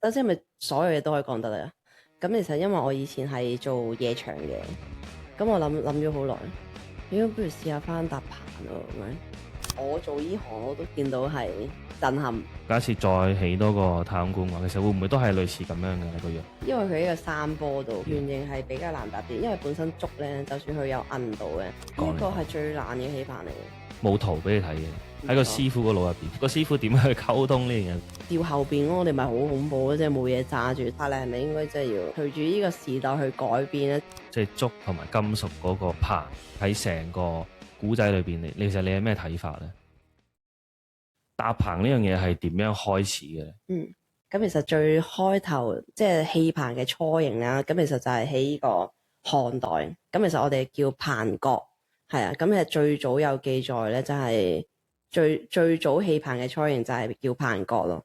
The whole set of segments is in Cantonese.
得即係咪所有嘢都可以講得啊？咁其實因為我以前係做夜場嘅，咁我諗咗好耐，如果不如試下翻搭棚咯咁樣。我做呢行我都見到係震撼，假設再起多個太空館嘅話，其實會唔會都係類似咁樣嘅個樣？因為佢呢個山坡度圓形係比較難搭啲，因為本身竹咧，就算佢有韌度嘅，呢個係最難嘅起棚嚟嘅。冇圖俾你睇嘅，喺個師傅個腦入邊，個師傅點樣去溝通呢樣嘢？吊後邊我哋咪好恐怖咯，即係冇嘢揸住。但係咪應該即係要隨住呢個時代去改變咧？即係竹同埋金屬嗰個棚喺成個古仔裏邊，你其實你有咩睇法咧？搭棚呢樣嘢係點樣開始嘅咧？咁其實最開頭即係戲棚嘅雛形啦。咁其實就係喺呢個漢代。咁其實我哋叫棚閣，係啊。咁其實最早有記載咧，就係最早戲棚嘅雛形就係叫棚閣咯。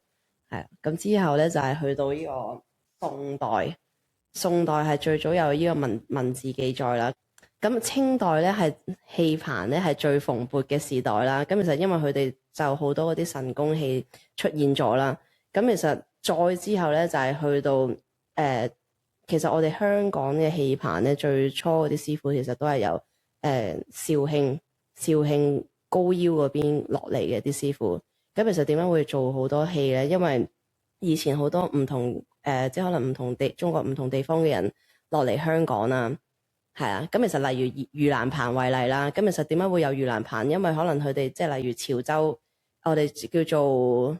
係啊。咁之後咧就係去到呢個宋代係最早有呢個文字記載啦。咁清代咧係戲棚咧係最蓬勃嘅時代啦。咁其實因為佢哋就好多嗰啲神功戲出現咗啦。咁其實再之後咧就係去到其實我哋香港嘅戲棚咧最初嗰啲師傅其實都係由肇慶高腰嗰邊落嚟嘅啲師傅。咁其實點解會做好多戲咧？因為以前好多唔同即係可能唔同中國唔同地方嘅人落嚟香港啦。係啊，咁其實例如盂蘭棚為例啦，咁其實點解會有盂蘭棚？因為可能佢哋即係例如潮州，我哋叫做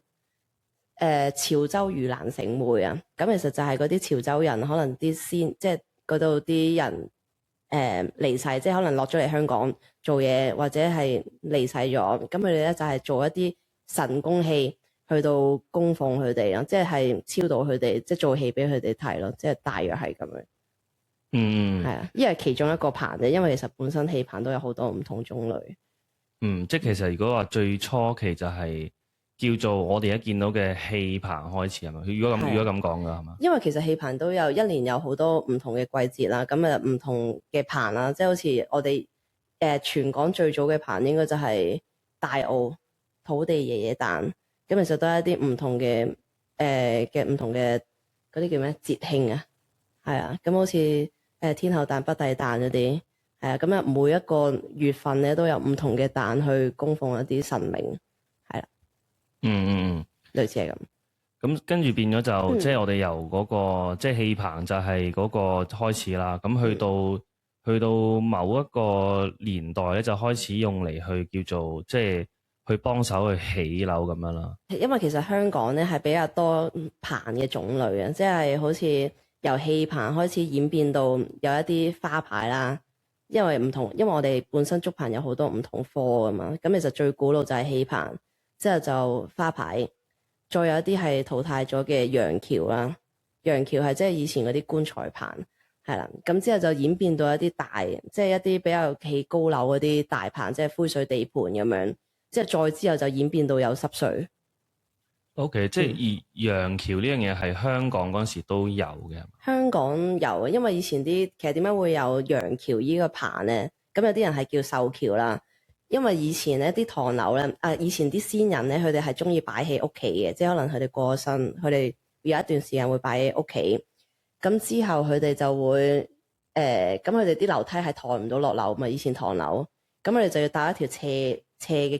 潮州盂蘭勝會啊。咁其實就係嗰啲潮州人，可能啲即係嗰度啲人離世，即係可能落咗嚟香港做嘢，或者係離世咗。咁佢哋咧就係做一啲神功戲，去到供奉佢哋咯，即係超度佢哋，即係做戲俾佢哋睇咯，即係大約係咁樣。係啊，因為其中一個棚啫，因為其實本身戲棚都有好多唔同種類。即係其實如果話最初期就係叫做我哋一見到嘅戲棚開始係咪？如果咁講噶係嘛？因為其實戲棚都有一年有好多唔同嘅季節啦，咁唔同嘅棚啦，即係好似我哋全港最早嘅棚應該就係大澳土地爺爺誕，咁其實都係一啲唔同嘅唔同嘅嗰啲叫咩節慶啊，係啊，咁好似天后誕、北帝誕嗰啲，係啊，咁啊每一個月份咧都有唔同嘅誕去供奉一啲神明，係啦，類似係咁。咁跟住變咗就即係我哋由嗰個即係戲棚就係嗰個開始啦。咁去到某一個年代咧，就開始用嚟去叫做即係去幫手去起樓咁樣啦。因為其實香港咧係比較多棚嘅種類啊，即係好似由戲棚開始演變到有一啲花牌啦。因為我哋本身竹棚有好多唔同科噶嘛。咁其實最古老就係戲棚，之後就花牌。再有一啲係淘汰咗嘅楊橋啦，楊橋係即係以前嗰啲棺材棚，係啦，咁之後就演變到一啲大，即係一啲比較起高樓嗰啲大棚，即係灰水地盤咁樣，即係再之後就演變到有濕水。OK， 即係楊橋呢樣嘢係香港嗰陣時都有嘅。香港有，因為以前其實點解會有楊橋呢個棚咧？咁有啲人係叫壽橋啦。因為以前咧啲唐樓咧，以前啲先人咧，佢哋係中意擺喺屋企嘅，即係可能佢哋過咗身，佢哋有一段時間會擺喺屋企。咁之後佢哋就會咁佢哋啲樓梯係抬唔到落樓嘛，以前唐樓，咁佢哋就要搭一條斜嘅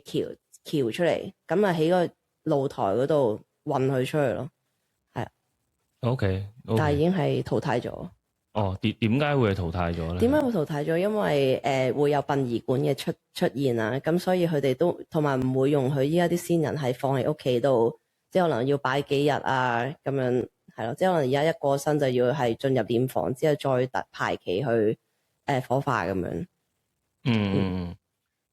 橋出嚟，咁啊喺個露台嗰度運佢出去咯，係啊。OK，但係已經係淘汰咗。哦，點解會係淘汰咗咧？點解會淘汰咗？因為會有殯儀館嘅出現啊，咁所以佢哋都同埋唔會容許依家啲先人係放喺屋企度，即係可能要擺幾日啊咁樣，係咯，即係可能而家一過身就要係進入殮房之後再排期去火化咁樣。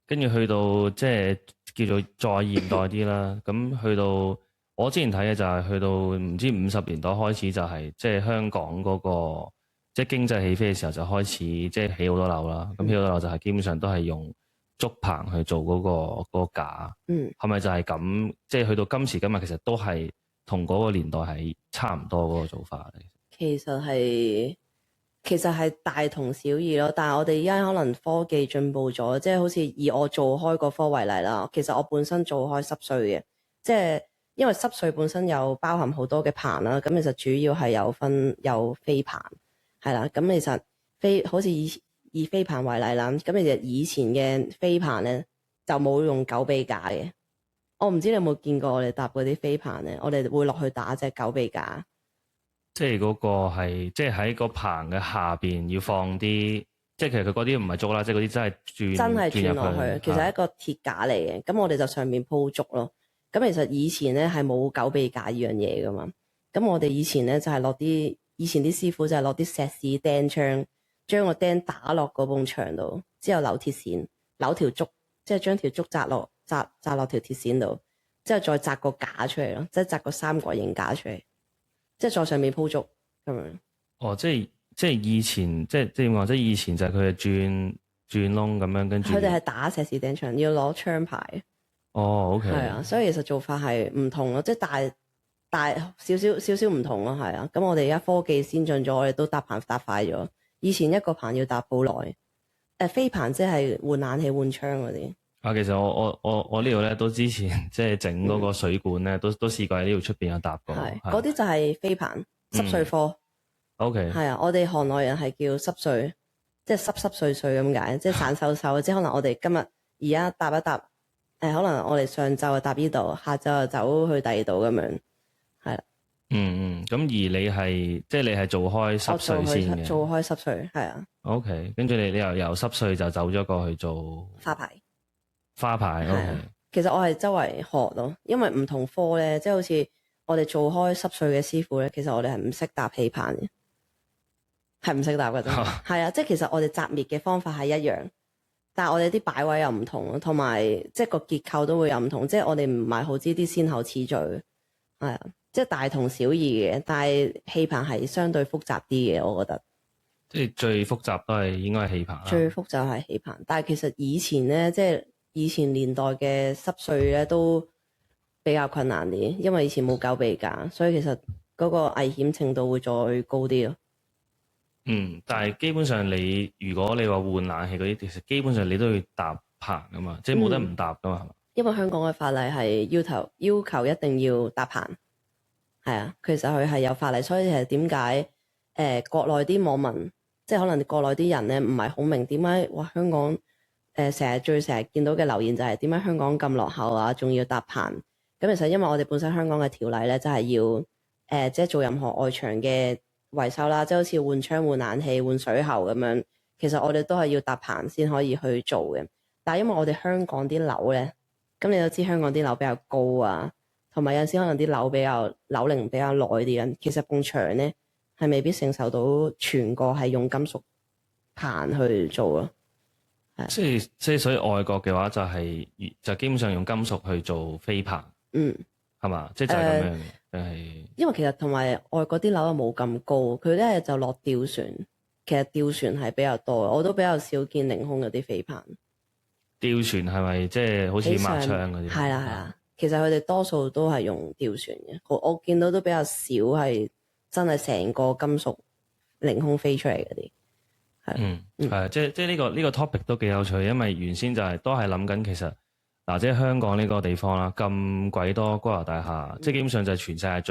跟住去到即係叫做再現代啲啦，咁去到我之前睇嘅就係去到唔知50年代開始就係即係香港嗰個。即係經濟起飛嘅時候就開始即係起好多樓啦，咁起好多樓就係基本上都係用竹棚去做嗰個架，係咪就係咁？即係去到今時今日，其實都係同嗰個年代係差唔多嗰個做法。其實係大同小異咯，但係我哋而家可能科技進步咗，即係好似以我做開嗰科為例啦，其實我本身做開濕碎嘅，即係因為濕碎本身有包含好多嘅棚啦，咁其實主要係有飛棚係啦。咁其實好似以飛棚為例啦，咁其實以前嘅飛棚咧就冇用狗臂架嘅。我唔知你有冇見過我哋搭嗰啲飛棚咧，我哋會落去打隻狗臂架。即係嗰個係即係喺個棚嘅下邊要放啲，即係其實佢嗰啲唔係竹啦，即係嗰啲真係轉落去，其實係一個鐵架嚟嘅。咁我哋就上面鋪竹咯。咁其實以前咧係冇狗臂架呢樣嘢噶嘛。咁我哋以前咧就係以前啲師傅就係落啲石屎釘槍，將個釘打落嗰埲牆度，之後扭鐵線，扭條竹，即係將條竹紮落條鐵線度，之後再紮個架出嚟咯，即係紮個三角形架出嚟，即係在上面鋪竹咁樣。哦，即係以前即係點講？即係以前就係佢係轉窿咁樣，跟住佢哋係打石屎釘牆，要攞槍牌。哦，OK。係啊，所以其實做法係唔同咯，即係大少少唔同咯，係啊。咁我哋而家科技先進咗，我哋都搭棚搭快咗。以前一個棚要搭好耐。飛棚即係換冷氣換窗嗰啲。啊，其實我呢度咧都之前即係整嗰個水管咧，都試過喺呢度出邊有搭過。係嗰啲就係飛棚濕碎科。OK。係啊，我哋行內人係叫濕碎，即係濕碎碎咁解，即係散手手。即係可能我哋今日而家搭一搭，可能我哋上晝就搭呢度，下晝就走去第二度咁樣，係啦。咁而你係即係你係做開濕碎先嘅，做開濕碎係啊。OK，跟住你又由濕碎就走咗過去做花牌。OK。其實我係周圍學咯，因為唔同科咧，即係好似我哋做開濕碎嘅師傅咧，其實我哋係唔識搭氣棚嘅，係唔識搭嘅真係。係啊，即係其實我哋紮滅嘅方法係一樣，但係我哋啲擺位又唔同咯，同埋即係個結構都會有唔同，即係我哋唔係好知啲先後次序，係啊，即係大同小異嘅，但係氣棚係相對複雜啲嘅，我覺得。即係最複雜都係應該係氣棚啦。最複雜係氣棚，但係其實以前咧，即係以前年代嘅濕碎咧都比較困難啲，因為以前冇狗臂架，所以其實嗰個危險程度會再高啲咯。但係基本上你如果你話換冷氣嗰啲，其實基本上你都要搭棚噶嘛，即係冇得唔搭噶嘛，係嘛？因為香港嘅法例係要求一定要搭棚，係啊，其實佢係有法例，所以係點解國內啲網民，即係可能國內啲人咧唔係好明點解哇香港成日見到嘅留言就係點解香港咁落後啊，仲要搭棚？咁其實因為我哋本身香港嘅條例咧，就係要即係做任何外牆嘅維修啦，即係好似換窗、換冷氣、換水喉咁樣，其實我哋都係要搭棚先可以去做嘅。但係因為我哋香港啲樓咧，咁你都知香港啲樓比較高啊，同埋有陣時可能啲樓樓齡比較耐啲啊，其實埲牆咧係未必承受到全個係用金屬棚去做咯。即係所以外國嘅話就基本上用金屬去做飛棚，係嘛？即係就係咁樣嘅，因為其實同埋外國啲樓又冇咁高，佢咧就落吊船，其實吊船係比較多，我都比較少見凌空嗰啲飛棚。吊船係咪即係好似抹窗嗰啲？係啦，其實佢哋多數都係用吊船嘅，我見到都比較少係真係成個金屬凌空飛出嚟嗰啲。係即係呢個 topic 都幾有趣，因為原先都係諗緊其實嗱，即係香港呢個地方啦，咁鬼多高樓大廈，即係基本上就係全世界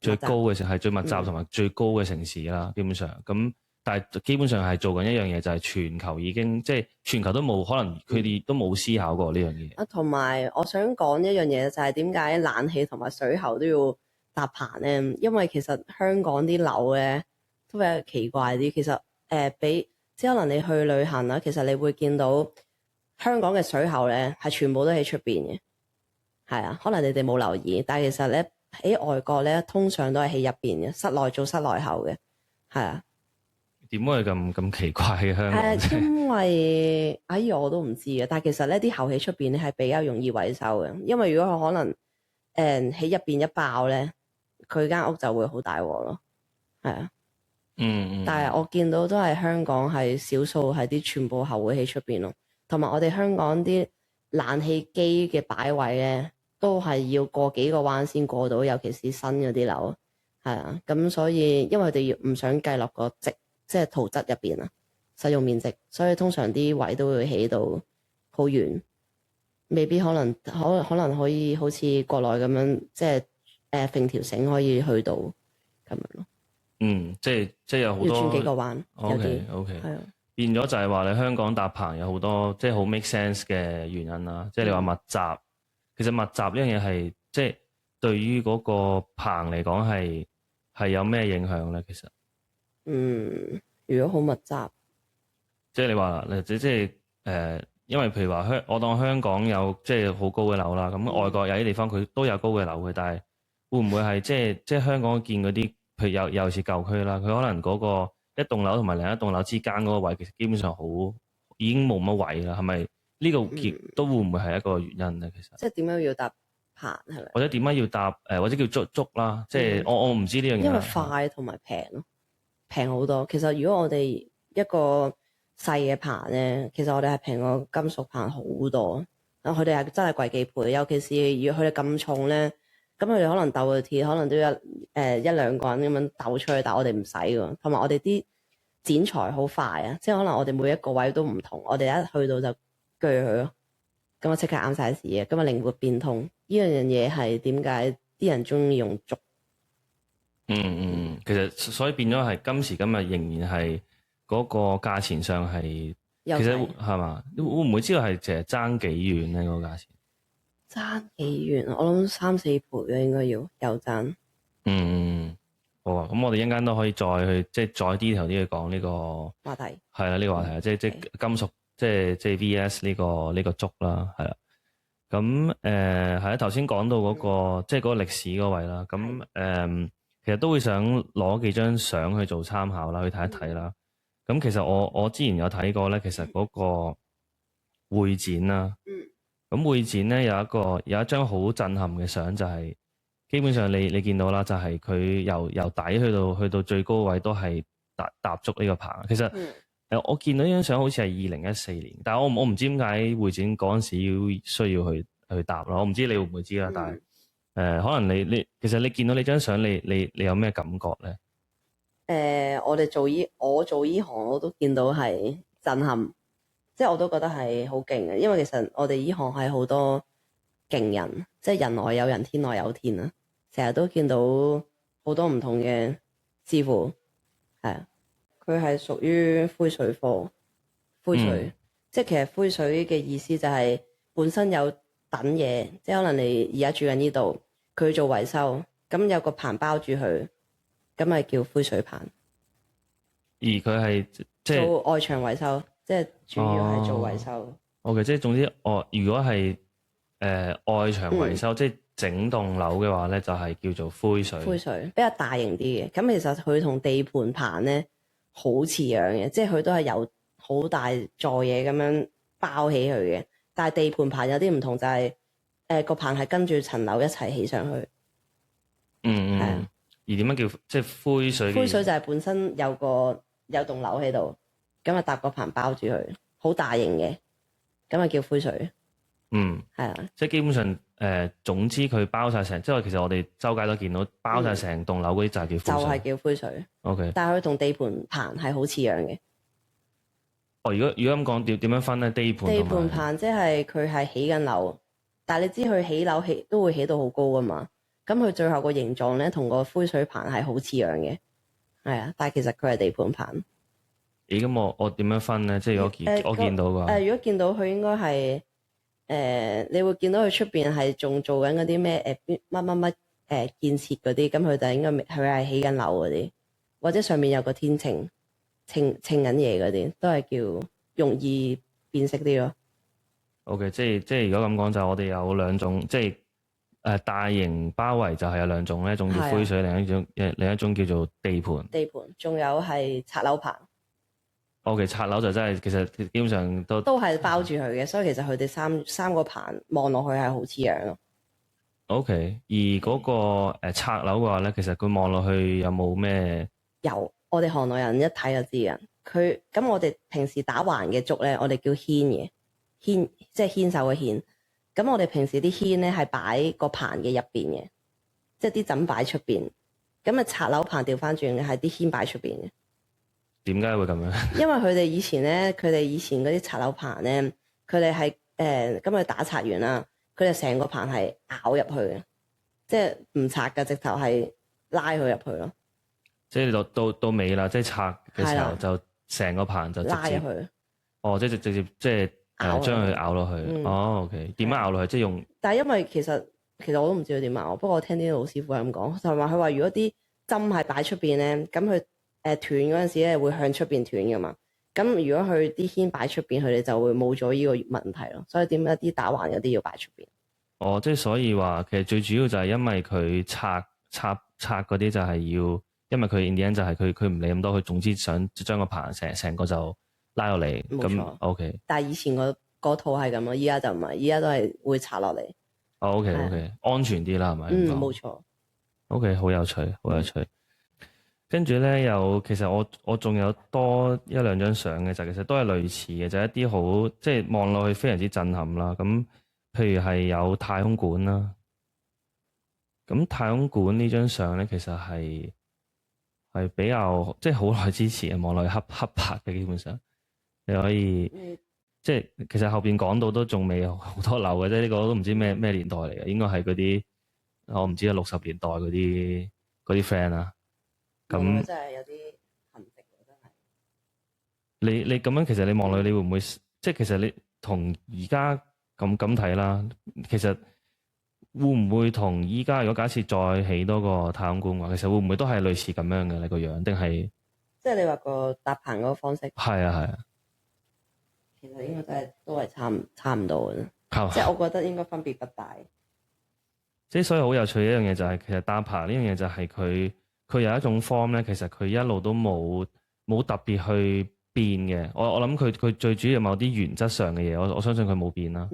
最高嘅係最密集同埋最高嘅城市啦，基本上咁，但係基本上係做緊一樣嘢，就係全球已經即係全球都冇可能佢哋都冇思考過呢樣嘢。同埋我想講一樣嘢就係點解冷氣同埋水喉都要搭棚咧？因為其實香港啲樓咧都比較奇怪啲，其實。即係可能你去旅行啦，其實你會見到香港嘅水喉咧係全部都喺出邊嘅，係啊，可能你哋冇留意，但係其實咧喺外國咧通常都係喺入邊嘅，室內做室內喉嘅，係啊。點會咁奇怪嘅香港？因為我都唔知嘅，但係其實咧啲喉喺出邊咧係比較容易維修嘅，因為如果佢可能喺入邊一爆咧，佢間屋就會好大鑊咯，係啊。但係我見到都係香港係少數係啲全部喉會喺出邊咯，同埋我哋香港啲冷氣機嘅擺位咧，都係要過幾個彎先過到，尤其是新嗰啲樓，係啊，咁所以因為佢哋要唔想計落個即係圖則入邊啊，使用面積，所以通常啲位都會起到好遠。未必可能可以好似國內咁樣，即係揈條繩可以去到咁樣咯。即係有好多要轉幾個彎。OK，係啊。變咗就係話你香港搭棚有好多即係好 make sense 嘅原因啦。即係你話密集，其實密集呢樣嘢係即係對於嗰個棚嚟講係有咩影響咧？其實如果好密集，即係你話即係因為譬如話我當香港有即係好高嘅樓啦，咁外國有啲地方佢都有高嘅樓嘅，但係會唔會係即係香港見嗰啲，譬如尤其是舊區啦，佢可能嗰個一棟樓同埋另一棟樓之間嗰個位，其實基本上已經冇乜位啦，係咪呢個都會唔會係一個原因咧？其實即係點樣要搭棚係咪？或者點解要搭或者叫竹啦？即係我唔知呢樣嘢。因為快同埋平咯，平好多。其實如果我哋一個細嘅棚咧，其實我哋係平過金屬棚好多。佢哋係真係貴幾倍，尤其是如果佢哋咁重咧，咁佢哋可能鬥個鐵，可能都要一兩個人咁樣鬥出去，但係我哋唔使㗎。同埋我哋啲剪裁好快啊，即係可能我哋每一個位都唔同，我哋一去到就鋸佢咯，咁啊即刻啱晒事嘅，咁啊靈活變通。呢樣嘢係點解啲人中意用竹？其實所以變咗係今時今日仍然係嗰個價錢上係，其實係嘛？會唔會知道係其實爭幾遠咧？嗰個價錢爭幾遠？我諗3-4倍啊，應該要有爭。好啊，咁我哋一陣間都可以再去即係再 detail 啲去講呢個話題。係啦，呢個話題啊，即係金屬，即係 VS 呢個竹啦，係啦。咁係啦，頭先講到嗰個即係嗰個歷史嗰位啦。咁其實都會想攞幾張相去做參考啦，去睇一睇啦。咁其實我之前有睇過咧，其實嗰個會展啦。咁會展咧有一張好震撼嘅相，就係基本上你見到啦，就係佢由底去到最高位都係踏足呢個棚。其實我見到呢張相好似係2014年，但係我唔知點解會展嗰陣時需要去搭咯。我唔知你會唔會知啦，但係可能你其實你見到你張相，你有咩感覺咧？我做依行我都見到係震撼，即係我都覺得係好勁嘅，因為其實我哋依行係好多勁人，即係人外有人，天外有天啊！成日都見到好多唔同嘅師傅，係啊，佢係屬於灰水科，灰水，即係其實灰水嘅意思就係本身有等嘢，即係可能你而家住緊呢度，佢做維修，咁有個棚包住佢。咁咪叫灰水棚，而佢係即係做外牆維修，即係主要係做維修。OK， 即係總之，如果係外牆維修，即係整棟樓嘅話咧，就係叫做灰水。灰水比較大型啲嘅，咁其實佢同地盤棚咧好似樣嘅，即係佢都係有好大座嘢咁樣包起佢嘅，但係地盤棚有啲唔同，就係個棚係跟住層樓一齊起上去。係啊。而點樣叫即係灰水？灰水就係本身有棟樓喺度，咁啊搭個棚包住佢，好大型嘅，咁啊叫灰水。係啊，即係基本上總之佢包晒成，即係其實我哋周街都見到包晒成棟樓嗰啲就係叫灰水。就係叫灰水。OK。但係佢同地盤棚係好似樣嘅。如果咁講，點樣分咧？地盤棚即係佢係起緊樓，但係你知佢起樓都會起到好高噶嘛。咁佢最後個形狀咧，同個灰水棚係好似樣嘅，係啊，但係其實佢係地盤棚。咁我點樣分咧？即係如果我見到嘅，如果見到佢應該係你會見到佢出邊係仲做緊嗰啲咩乜乜乜建設嗰啲，咁佢就應該佢係起緊樓嗰啲，或者上面有個天秤稱緊嘢嗰啲，都係叫容易辨識啲咯。OK，即係如果咁講，就我哋有兩種，即係。大型包圍就係有兩種咧，一種叫灰水，另一種叫做地盤。地盤仲有係拆樓棚。OK，拆樓就真係其實基本上都係包住佢嘅，所以其實佢哋三個棚望落去係好似樣咯。OK，而嗰個拆樓嘅話咧，其實佢望落去有冇咩？有，我哋行內人一睇就知嘅。佢咁我哋平時打橫嘅竹咧，我哋叫牽嘅，牽即係牽手嘅牽。咁我哋平時啲牽咧係擺個棚嘅入邊嘅，即係啲枕擺出邊。咁啊拆樓棚調翻轉嘅係啲牽擺出邊嘅。點解會咁樣？因為佢哋以前嗰啲拆樓棚咧，佢哋係咁佢打拆完啦，佢就成個棚係咬入去嘅，即係唔拆嘅，直頭係拉佢入去咯。即係到尾啦，即係拆嘅時候就成個棚就直接拉入去。哦，即係直接即係將佢咬落去。哦，OK，點樣咬落去？即係用。但係因為其實我都唔知佢點咬，不過我聽啲老師傅係咁講，就係話佢話如果啲針係擺出邊咧，咁佢斷嗰陣時咧會向出邊斷噶嘛。咁如果佢啲牽擺出邊，佢哋就會冇咗呢個問題咯。所以點解啲打橫有啲要擺出邊？哦，即係所以話其實最主要就係因為佢拆嗰啲就係要，因為佢 in the end 就係佢唔理咁多，佢總之想將個棚成個就拉落嚟。冇錯。咁 OK。但係以前嗰套係咁咯，依家就唔係，依家都係會拆落嚟。哦，OK，安全啲啦，係咪？冇錯。OK，好有趣，好有趣。跟住咧，其實我仲有多一兩張相嘅，就其實都係類似嘅，就係一啲好即係望落去非常之震撼啦。咁譬如係有太空館啦，咁太空館呢張相咧，其實係比較即係好耐之前望落去黑白嘅，基本上你可以即係其實後邊講到都仲未有好多樓嘅，即係呢個都唔知咩年代嚟嘅，應該係嗰啲我唔知啊60年代嗰啲 friend 啊。咁真係有啲痕跡喎，真係。你咁樣其實你望落去，你會唔會即係其實你同而家咁睇啦？其實會唔會同依家如果假設再起多個太空館嘅話，其實會唔會都係類似咁樣嘅你個樣？定係即係你話個搭棚嗰個方式？係啊係啊。其實應該都係差唔多嘅，即係我覺得應該分別不大。即係所以好有趣嘅一樣嘢就係，其實搭棚呢樣嘢就係佢有一種 form 咧，其實佢一路都冇特別去變嘅。我諗佢最主要某啲原則上嘅嘢，我相信佢冇變啦。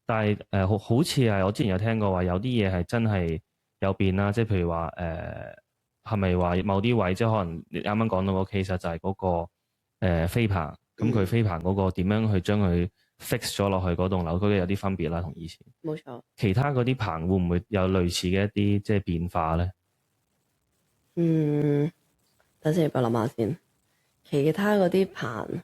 但係好似係我之前有聽過話，有啲嘢係真係有變啦。即係譬如話係咪話某啲位，即係可能你啱啱講到個 case 就係嗰個飛棚，咁佢飛棚嗰個點樣去將佢 fix 咗落去嗰棟樓，嗰啲有啲分別啦，同以前。冇錯。其他嗰啲棚會唔會有類似嘅一啲即係變化咧？等先，我諗下先。其他嗰啲棚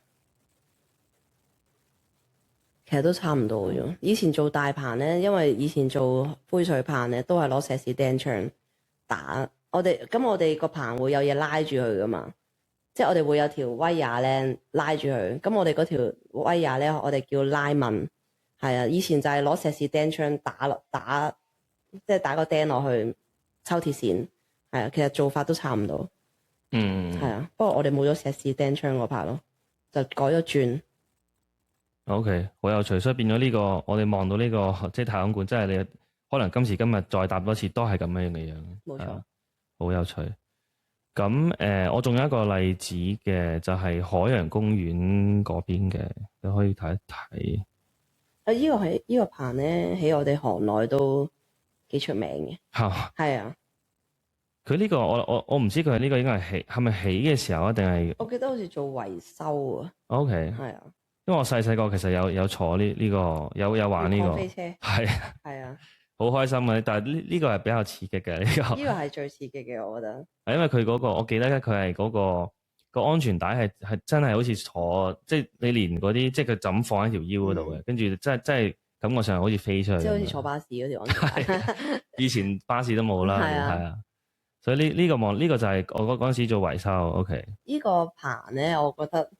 其實都差唔多嘅啫。以前做大棚咧，因為以前做灰水棚咧，都係攞石屎釘槍打我哋。咁我哋個棚會有嘢拉住佢噶嘛，即係我哋會有條威亞咧拉住佢。咁我哋嗰條威亞咧，我哋叫拉紋。係啊，以前就係攞石屎釘槍打，即係打個釘落去抽鐵線。係啊，其實做法都差唔多。係啊，不過我哋冇咗石屎釘槍嗰 part 咯，就改咗轉。OK， 好有趣，所以變咗呢個，我哋望到呢個即係太空館，即係你可能今時今日再搭多次都係咁樣嘅樣。冇錯，好有趣。咁我仲有一個例子嘅，就係海洋公園嗰邊嘅，你可以睇一睇。呢個棚咧，喺我哋行內都幾出名嘅。係啊。佢呢個我唔知佢係呢個應該係咪起嘅時候啊？定係我記得好似做維修啊。OK，係啊，因為我細個其實有坐呢個有玩呢個飛車，係啊，好開心嘅。但係呢個係比較刺激嘅呢個係最刺激嘅，我覺得係因為佢嗰個我記得咧，佢係嗰個安全帶係真係好似坐即係你連嗰啲即係佢就咁放喺條腰嗰度嘅，跟住真係感覺上好似飛出去，即係好似坐巴士嗰條安全帶。以前巴士都冇啦，係啊。所以呢個就係我嗰陣時做維修 ，OK。呢個棚咧，我覺得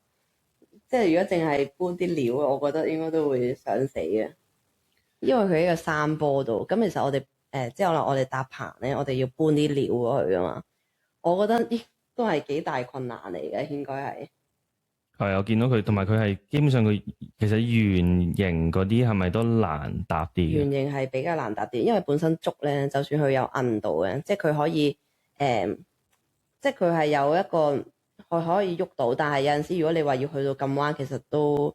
即係如果淨係搬啲料，我覺得應該都會想死嘅，因為佢喺個山坡度。咁其實我哋即係可能我哋搭棚咧，我哋要搬啲料過去噶嘛。我覺得都係幾大困難嚟嘅，應該係。係，我見到佢，同埋佢係基本上佢其實圓形嗰啲係咪都難搭啲？圓形係比較難搭啲，因為本身竹咧，就算佢有韌度嘅，即係佢可以。即係佢係有一個可以喐到，但係有陣時如果你話要去到咁彎，其實都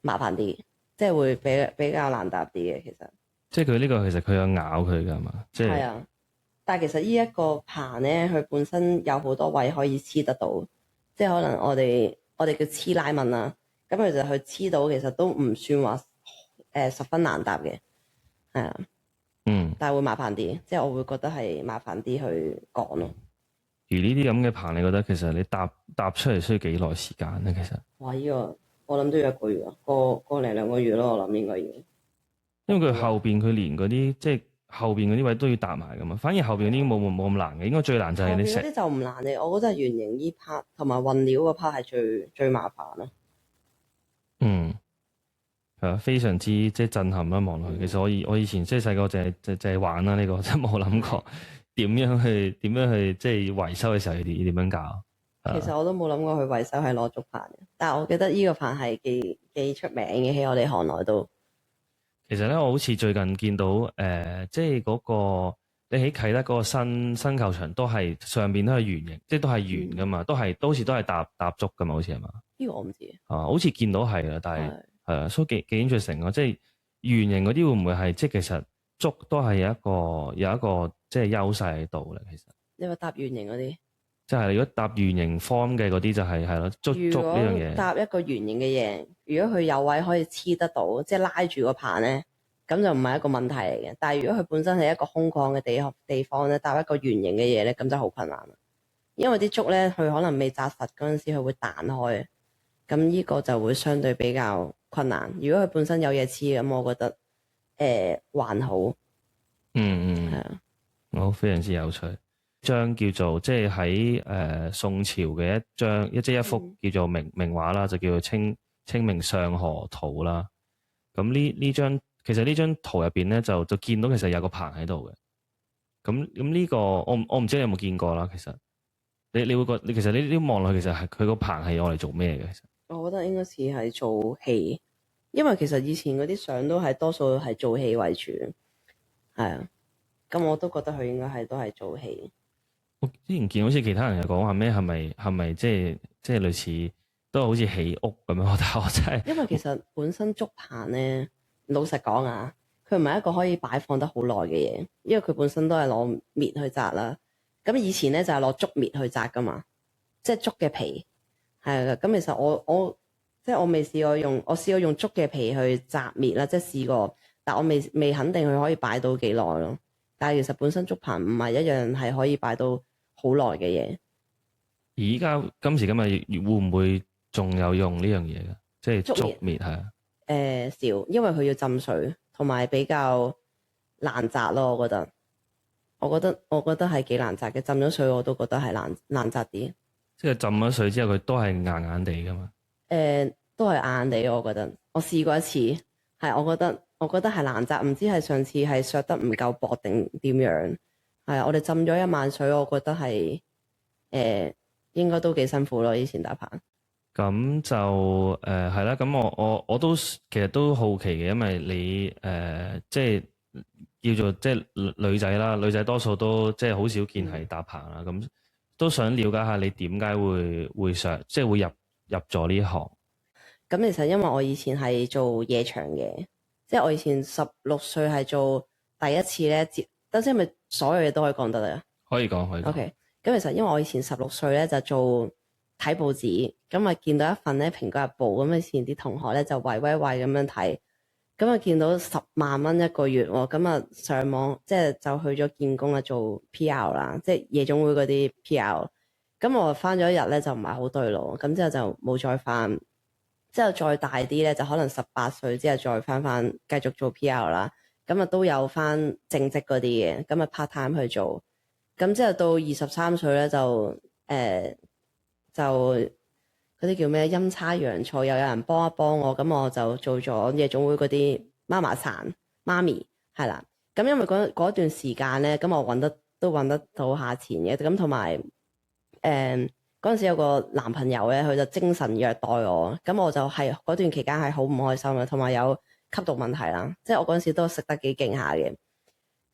麻煩啲，即係會比較難搭啲嘅。其實即係佢呢個其實佢有咬佢噶嘛，即係係啊。但係其實呢一個棚咧，佢本身有好多位可以黐得到，即係可能我哋叫黐拉紋啦。咁其實佢黐到，其實都唔算話十分難搭嘅，係啊。但係會麻煩啲，即係我會覺得係麻煩啲去講咯。而呢啲咁嘅棚，你覺得其實你搭出嚟需要幾耐時間咧？其實哇，呢個我諗都要1個月啊，個零2個月咯，我諗應該要。因為佢後邊佢連嗰啲即係後邊嗰啲位都要搭埋噶嘛，反而後邊嗰啲冇咁難嘅，應該最難就係你嗰啲就唔難嘅，我覺得係圓形呢 part 同埋運料嗰 part 係最麻煩咯。嗯，係啊，非常之即係震撼啦望落去。其實我以前即係細個就係玩啦呢個，真冇諗過點樣去即係維修嘅時候要點樣搞。其實我都冇諗過去維修係攞竹棚嘅，但係我記得呢個棚係幾出名嘅喺我哋行內都。其實咧，我好似最近見到即係嗰個你喺啟德嗰個新球場都係上邊都係圓形，即係都係圓噶嘛，都好似都係搭竹噶嘛，好似係嘛？呢個我唔知啊，好似見到係啦，但係係啊，所以幾 interesting 咯，即係圓形嗰啲會唔會係即係其實竹都係有一個即係優勢喺度咧？其實你話搭圓形嗰啲，即係如果搭圓形 form 嘅嗰啲就係咯，竹呢樣嘢。搭一個圓形嘅嘢，如果佢有位可以黐得到，即係拉住個棚咧，咁就唔係一個問題嚟嘅。但係如果佢本身係一個空曠嘅地方咧，搭一個圓形嘅嘢咧，咁就好困難啦。因為啲竹咧，佢可能未紮實嗰陣時，佢會彈開。咁呢個就會相對比較困難。如果佢本身有嘢黐，咁我覺得還好。係啊，好，非常之有趣。張叫做即係喺宋朝嘅一幅叫做名畫啦，就叫做清明上河圖啦。咁呢張其實呢張圖入邊咧就見到其實有個棚喺度嘅。咁呢個我唔知你有冇見過啦。其實你會覺得其實你望落去其實係佢個棚係用嚟做咩嘅？其實我覺得應該似係做戲，因為其實以前嗰啲相都係多數係做戲為主，係啊。咁我都覺得佢應該都係做戲。我之前見好似其他人又講話咩係咪即係類似都係好似起屋咁樣，但係我真係因為其實本身竹棚咧，老實講啊，佢唔係一個可以擺放得好耐嘅嘢，因為佢本身都係攞篾去紮啦。咁以前咧就係攞竹篾去紮噶嘛，即係竹嘅皮係啊。咁其實我即係我未試過我試過用竹嘅皮去紮篾啦，即係試過，但我未肯定佢可以擺到幾耐咯。但係其實本身竹棚唔係一樣係可以擺到好耐嘅嘢。而家今時今日會唔會仲有用呢樣嘢嘅？即係竹篾係啊？少，因為佢要浸水，同埋比較難紮咯。我覺得係幾難紮嘅。浸咗水我都覺得係難紮啲。即係浸咗水之後，佢都係硬硬地噶嘛？都係硬硬地。我覺得我試過一次，係我覺得係難紮，唔知係上次係削得唔夠薄定點樣。係我哋浸咗一晚水，我覺得係應該都幾辛苦咯。以前打棚咁就係啦。咁我都其實都好奇嘅，因為你即係叫做即係女仔啦，女仔多數都即係好少見係搭棚啦。咁都想了解下你點解會上即係會入咗呢行。咁其實因為我以前係做夜場嘅，即係我以前16歲係做第一次咧接。等先，係咪所有嘢都可以講得啊？可以講。OK。咁其實因為我以前16歲咧就做睇報紙，咁啊見到一份咧《蘋果日報》，咁以前啲同學咧就圍咁樣睇，咁啊見到10萬蚊一個月喎，咁啊上網即係就去咗見工啊做 PR 啦，即係夜總會嗰啲 PR。咁我翻咗一日咧就唔係好對路，咁之後就冇再翻。之後再大啲咧就可能18歲之後再翻繼續做 PR 啦。咁啊都有翻正職嗰啲嘅，咁啊 part time 去做。咁之後到23歲咧就嗰啲叫咩陰差陽錯，又有人幫一幫我，咁我就做咗夜總會嗰啲媽咪係啦。咁因為嗰段時間咧，咁我都揾得到下錢嘅。咁同埋嗰陣時有個男朋友咧，佢就精神虐待我，咁我就係嗰段期間係好唔開心嘅，同埋有吸毒問題啦，即係我嗰陣時都食得幾勁下嘅。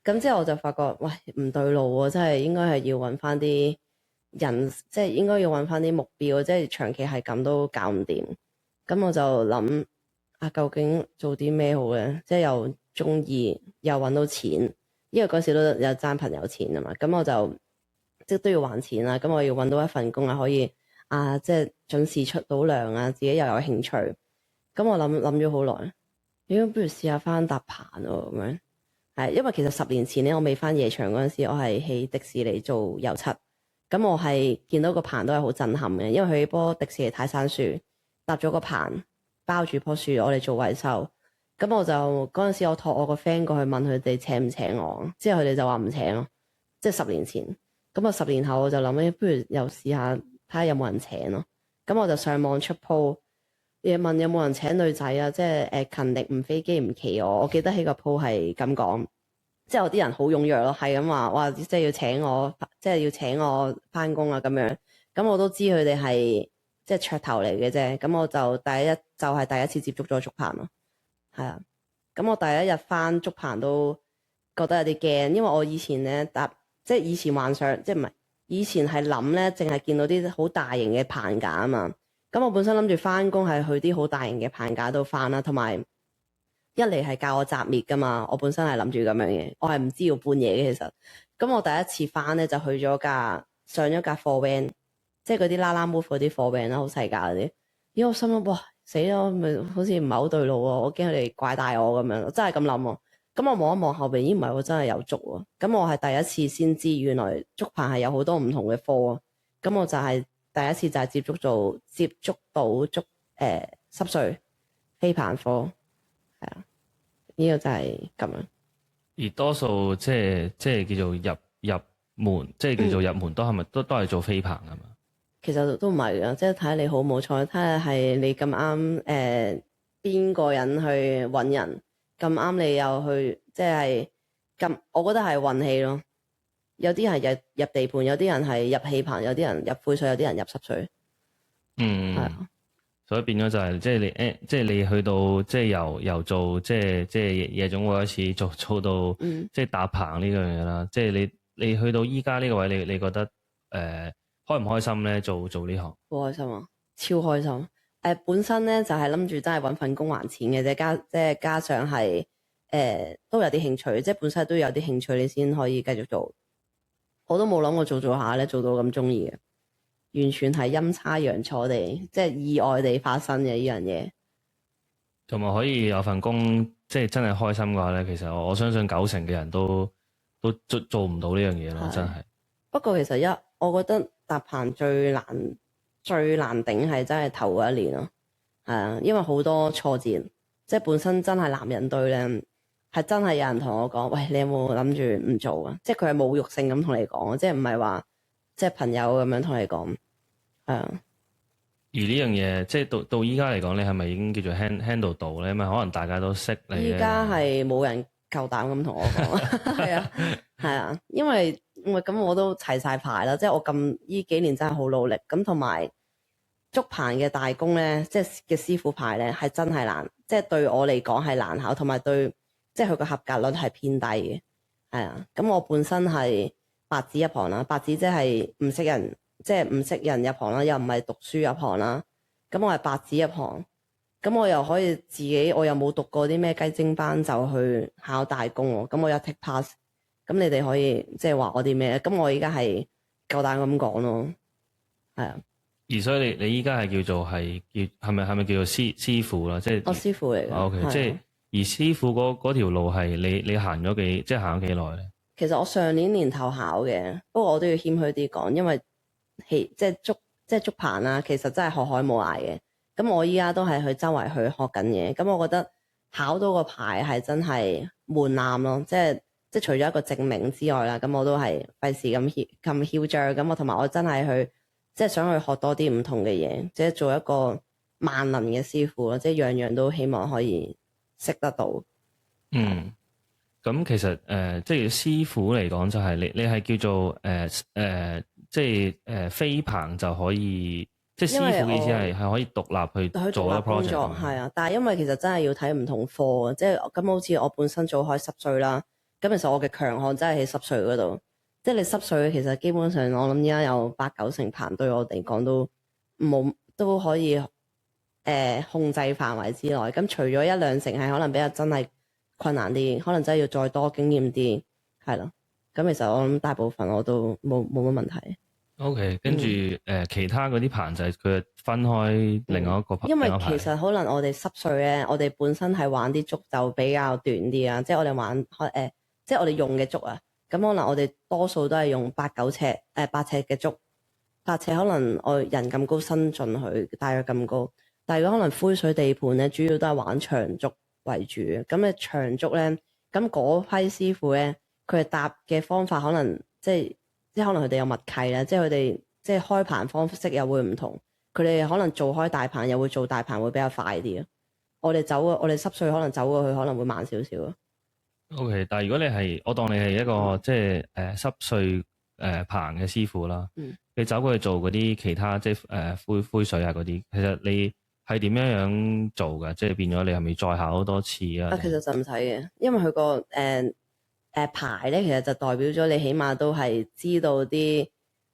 咁之後我就發覺，喂，唔對路喎，真係應該係要揾翻啲人，即係應該要揾翻啲目標，即係長期係咁都搞唔掂。咁我就諗啊，究竟做啲咩好咧？即係又中意又揾到錢，因為嗰時都有爭朋友錢啊嘛。咁我就即係都要還錢啦。咁我要揾到一份工啊，可以啊，即係準時出到糧啊，自己又有興趣。咁我諗咗好耐。應該不如試下翻搭棚喎，咁樣係，因為其實10年前咧，我未翻夜場嗰陣時，我係喺迪士尼做油漆，咁我係見到個棚都係好震撼嘅，因為佢棵迪士尼泰山樹搭咗個棚包住棵樹，我哋做維修，咁我就嗰陣時我託我個 friend 過去問佢哋請唔請我，之後佢哋就話唔請咯，即係10年前。咁我10年後我就諗，不如又試下睇下有冇人請咯。咁我就上網出 po，嘢問有冇人請女仔啊，即係勤力唔飛機唔企鵝。我記得起個 po 係咁講，即係有啲人好踴躍咯，係咁話哇，即係要請我，即係要請我翻工啊咁樣。咁我都知佢哋係即係噱頭嚟嘅啫。咁我就係第一次接觸咗竹棚咯。係啊，咁我第一日翻竹棚都覺得有啲驚，因為我以前咧即係以前幻想，即係唔係以前係諗咧，淨係見到啲好大型嘅棚架啊嘛。咁我本身諗住翻工係去啲好大型嘅棚架度翻啦，同埋一嚟係教我紮滅噶嘛。我本身係諗住咁樣嘅，我係唔知要搬嘢嘅其實。咁我第一次翻咧就上咗架貨 van，即係嗰啲啦啦 move 嗰啲貨 van 啦，好細架嗰啲。咦，我心諗哇死咯，咪好似唔係好對路喎，我驚佢哋怪大我咁樣，真係咁諗喎。咁我望一望後邊，咦唔係喎，真係有竹喎。咁我係第一次先知原來竹棚係有好多唔同嘅科啊。咁我就係第一次就係接觸到濕碎飛棚科，係啊，呢個就係咁樣。而多數即係叫做入門，即係叫做入門都係咪都係做飛棚啊嘛？其實都唔係㗎，即係睇下你好唔好彩，睇下係你咁啱邊個人去揾人，咁啱你又去，即係咁，我覺得係運氣咯。有啲係入地盤，有啲人係入氣棚，有啲人入灰水，有啲人入濕水。嗯，係啊，所以變咗就係即係你即係你去到即係由做即係夜總會開始做到即係搭棚呢樣嘢啦。即係你去到依家呢個位，你覺得開唔開心咧？做呢行好開心啊，超開心。本身咧就係諗住真係揾份工還錢嘅啫，加上係都有啲興趣，即係本身都有啲興趣，你先可以繼續做。我都冇諗過做下咧，做到咁中意嘅，完全係陰差陽錯地，即係意外地發生嘅呢樣嘢。同埋可以有份工，即係真係開心嘅話咧，其實我相信90%嘅人都做唔到呢樣嘢咯，真係。不過其實我覺得搭棚最難頂係真係頭嗰1年咯，係啊，因為好多挫折，即係本身真係男人隊咧，係真係有人同我講，喂，你有冇諗住唔做啊？即係佢係侮辱性咁同你講，即係唔係話即係朋友咁樣同你講，係啊。而呢樣嘢，即係到依家嚟講，你係咪已經叫做 handle 到咧？因為可能大家都識你。依家係冇人夠膽咁同我講，係啊，係啊，因為咁我都齊晒牌啦，即係我呢幾年真係好努力，咁同埋竹棚嘅大工咧，即係嘅師傅牌咧係真係難，即係對我嚟講係難考，同埋對即係佢個合格率係偏低嘅，係啊，咁我本身係白紙入行啦，白紙即係唔識人。即係唔識人入行啦，又唔係讀書入行啦，咁我係白紙入行，咁我又可以自己，我又冇讀過啲咩雞精班就去考大工喎，咁我有 take pass，咁你哋可以即係話我啲咩？咁我依家係夠膽咁講咯，係啊。而所以你依家係叫做係係咪叫做師傅啦？即係我師傅嚟嘅。OK，即係而師傅嗰條路係你行咗即係行咗幾耐咧？其實我上年年頭考嘅，不過我都要謙虛啲講，因為即係竹棚啦，其實真係學海無涯嘅。咁我依家都係去周圍去學緊嘢。咁我覺得考到個牌係真係門檻咯，即係除咗一個證明之外啦，咁我都係費事咁囂張。咁我同埋我真係去即係想去學多啲唔同嘅嘢，即係做一個萬能嘅師傅咯，即係樣樣都希望可以識得到。嗯。咁其實即係師傅嚟講就係你係叫做即係飛棚就可以，即係師傅嘅意思係可以獨立去做一個 project。係啊，但係因為其實真係要睇唔同科，即係咁好似我本身做開濕碎啦，咁其實我嘅強項真係喺濕碎嗰度。即係你濕碎其實基本上我諗而家有8-9成棚對我嚟講都可以控制範圍之內。咁除咗1-2成係可能比較真係困難啲，可能真係要再多經驗啲，係咯。咁其實我諗大部分我都冇乜問題。OK， 跟住其他嗰啲棚就係佢分開另外一個棚。因為其實可能我哋濕碎咧，我哋本身係玩啲竹就比較短啲啊，即係我哋玩即係我哋用嘅竹啊。咁可能我哋多數都係用8-9尺8尺嘅竹，8尺可能我人咁高伸進去大約咁高。但係如果可能灰水地盤咧，主要都係玩長竹，為主嘅。咁你長竹咧，咁嗰批師傅咧，佢係搭嘅方法可能即係可能佢哋有默契啦，即係佢哋即係開棚方式又會唔同，佢哋可能做開大棚又會做大棚會比較快啲咯。我哋濕碎可能走過去可能會慢少少咯。O.K. 但係如果你係我當你係一個即係濕碎棚嘅師傅啦，你走過去做嗰啲其他即係灰水啊嗰啲，其實你係點樣做㗎？即係變咗你係咪再考好多次啊？其實就唔使嘅，因為佢個牌咧，其實就代表咗你起碼都係知道啲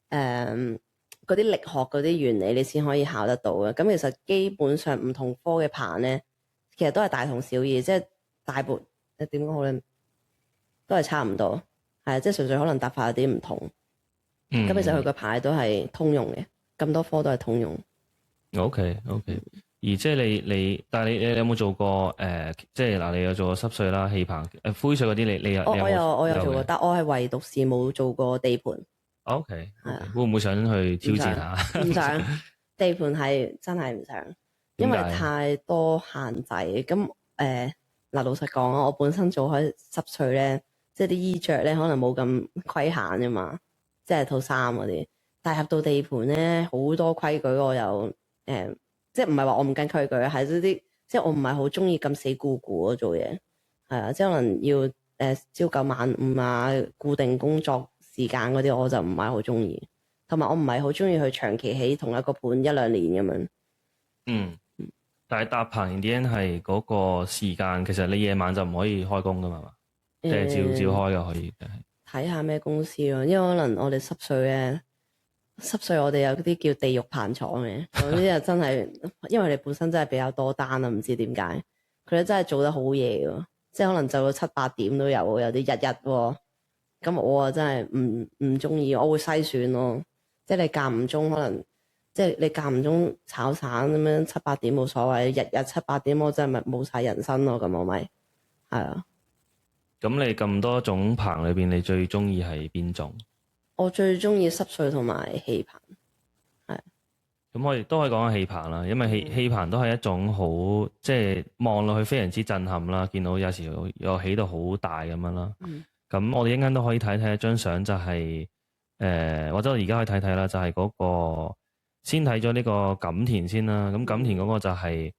嗰啲力學嗰啲原理，你先可以考得到嘅。咁其實基本上唔同科嘅棚咧，其實都係大同小異，即係大部點講好咧，都係差唔多，係即係純粹可能搭法有啲唔同。咁其實佢個牌都係通用嘅，咁多科都係通用。OK。而即係你，但係你有冇做過即係嗱，你有做過濕碎啦、氣棚、灰水嗰啲，你有？我有做過，但我係唯獨是冇做過地盤。OK，會唔會想去挑戰下？唔想地盤係真係唔想，因為太多限制。咁嗱，老實講啊，我本身做開濕碎咧，即係啲衣着咧可能冇咁規限㗎嘛，即係套衫嗰啲。但係入到地盤咧，好多規矩，我又即係唔係話我唔跟規矩，係嗰啲即係我唔係好中意咁死固固做嘢，係啊，即係可能要朝九晚五啊，固定工作時間嗰啲，我就唔係好中意。同埋我唔係好中意去長期喺同一個盤一兩年咁樣。但係搭棚啲係嗰個時間，其實你夜晚就唔可以開工噶嘛？即係照開嘅可以。睇下咩公司咯，因為可能我哋濕碎咧。濕碎我哋有啲叫地獄棚廠嘅，嗰啲啊真係，因為你本身真係比較多單啊，唔知點解佢哋真係做得好夜嘅，即係可能就到7、8點都有，有啲日喎。咁我啊真係唔中意，我會篩選咯。即係你間唔中可能，即係你間唔中炒散咁樣7、8點冇所謂，日7、8點我真係咪冇晒人生咯？咁我咪係啊。咁你咁多種棚裏邊，你最中意係邊種？我最中意濕碎同埋氣棚，係。咁我亦都可以講下氣棚啦，因為氣棚都係一種好即係望落去非常之震撼啦，見到有時又起到好大咁樣啦。咁我哋一陣間都可以睇睇一張相，就係或者我而家可以睇睇啦，就係嗰個先睇咗呢個錦田先啦。咁錦田嗰個就係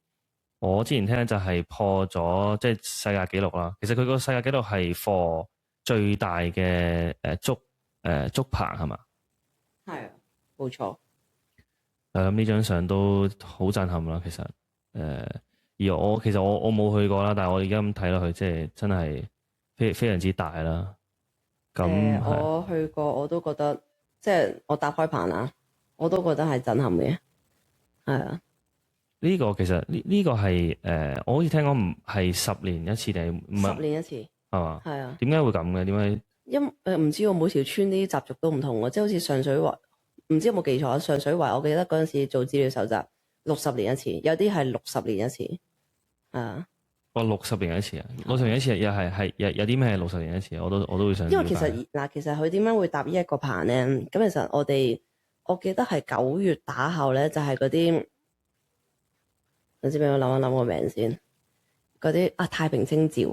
我之前聽就係破咗即係世界紀錄啦。其實佢個世界紀錄係破最大嘅竹棚係嘛？係啊，冇錯。咁呢張相都好震撼啦，其實而我其實我冇去過啦，但係我而家咁睇落去，即係真係非常之大啦。咁我去過，我都覺得即係我搭開棚啊，我都覺得係震撼嘅。係啊，呢個其實呢個係我好似聽講唔係10年一次定係唔係？10年一次係嘛？係啊。點解會咁嘅？點解？唔知喎，每條村啲習俗都唔同喎，即係好似上水圍，唔知有冇記錯？上水圍我記得嗰陣時做資料搜集，60年一次，有啲係60年一次，係啊。60年一次啊！60年一次又係有啲咩係60年一次？我都會想。因為其實佢點樣會搭呢一個棚咧？咁其實我記得係9月打後咧，就係嗰啲，唔知俾我諗一諗個名先，嗰啲太平清醮。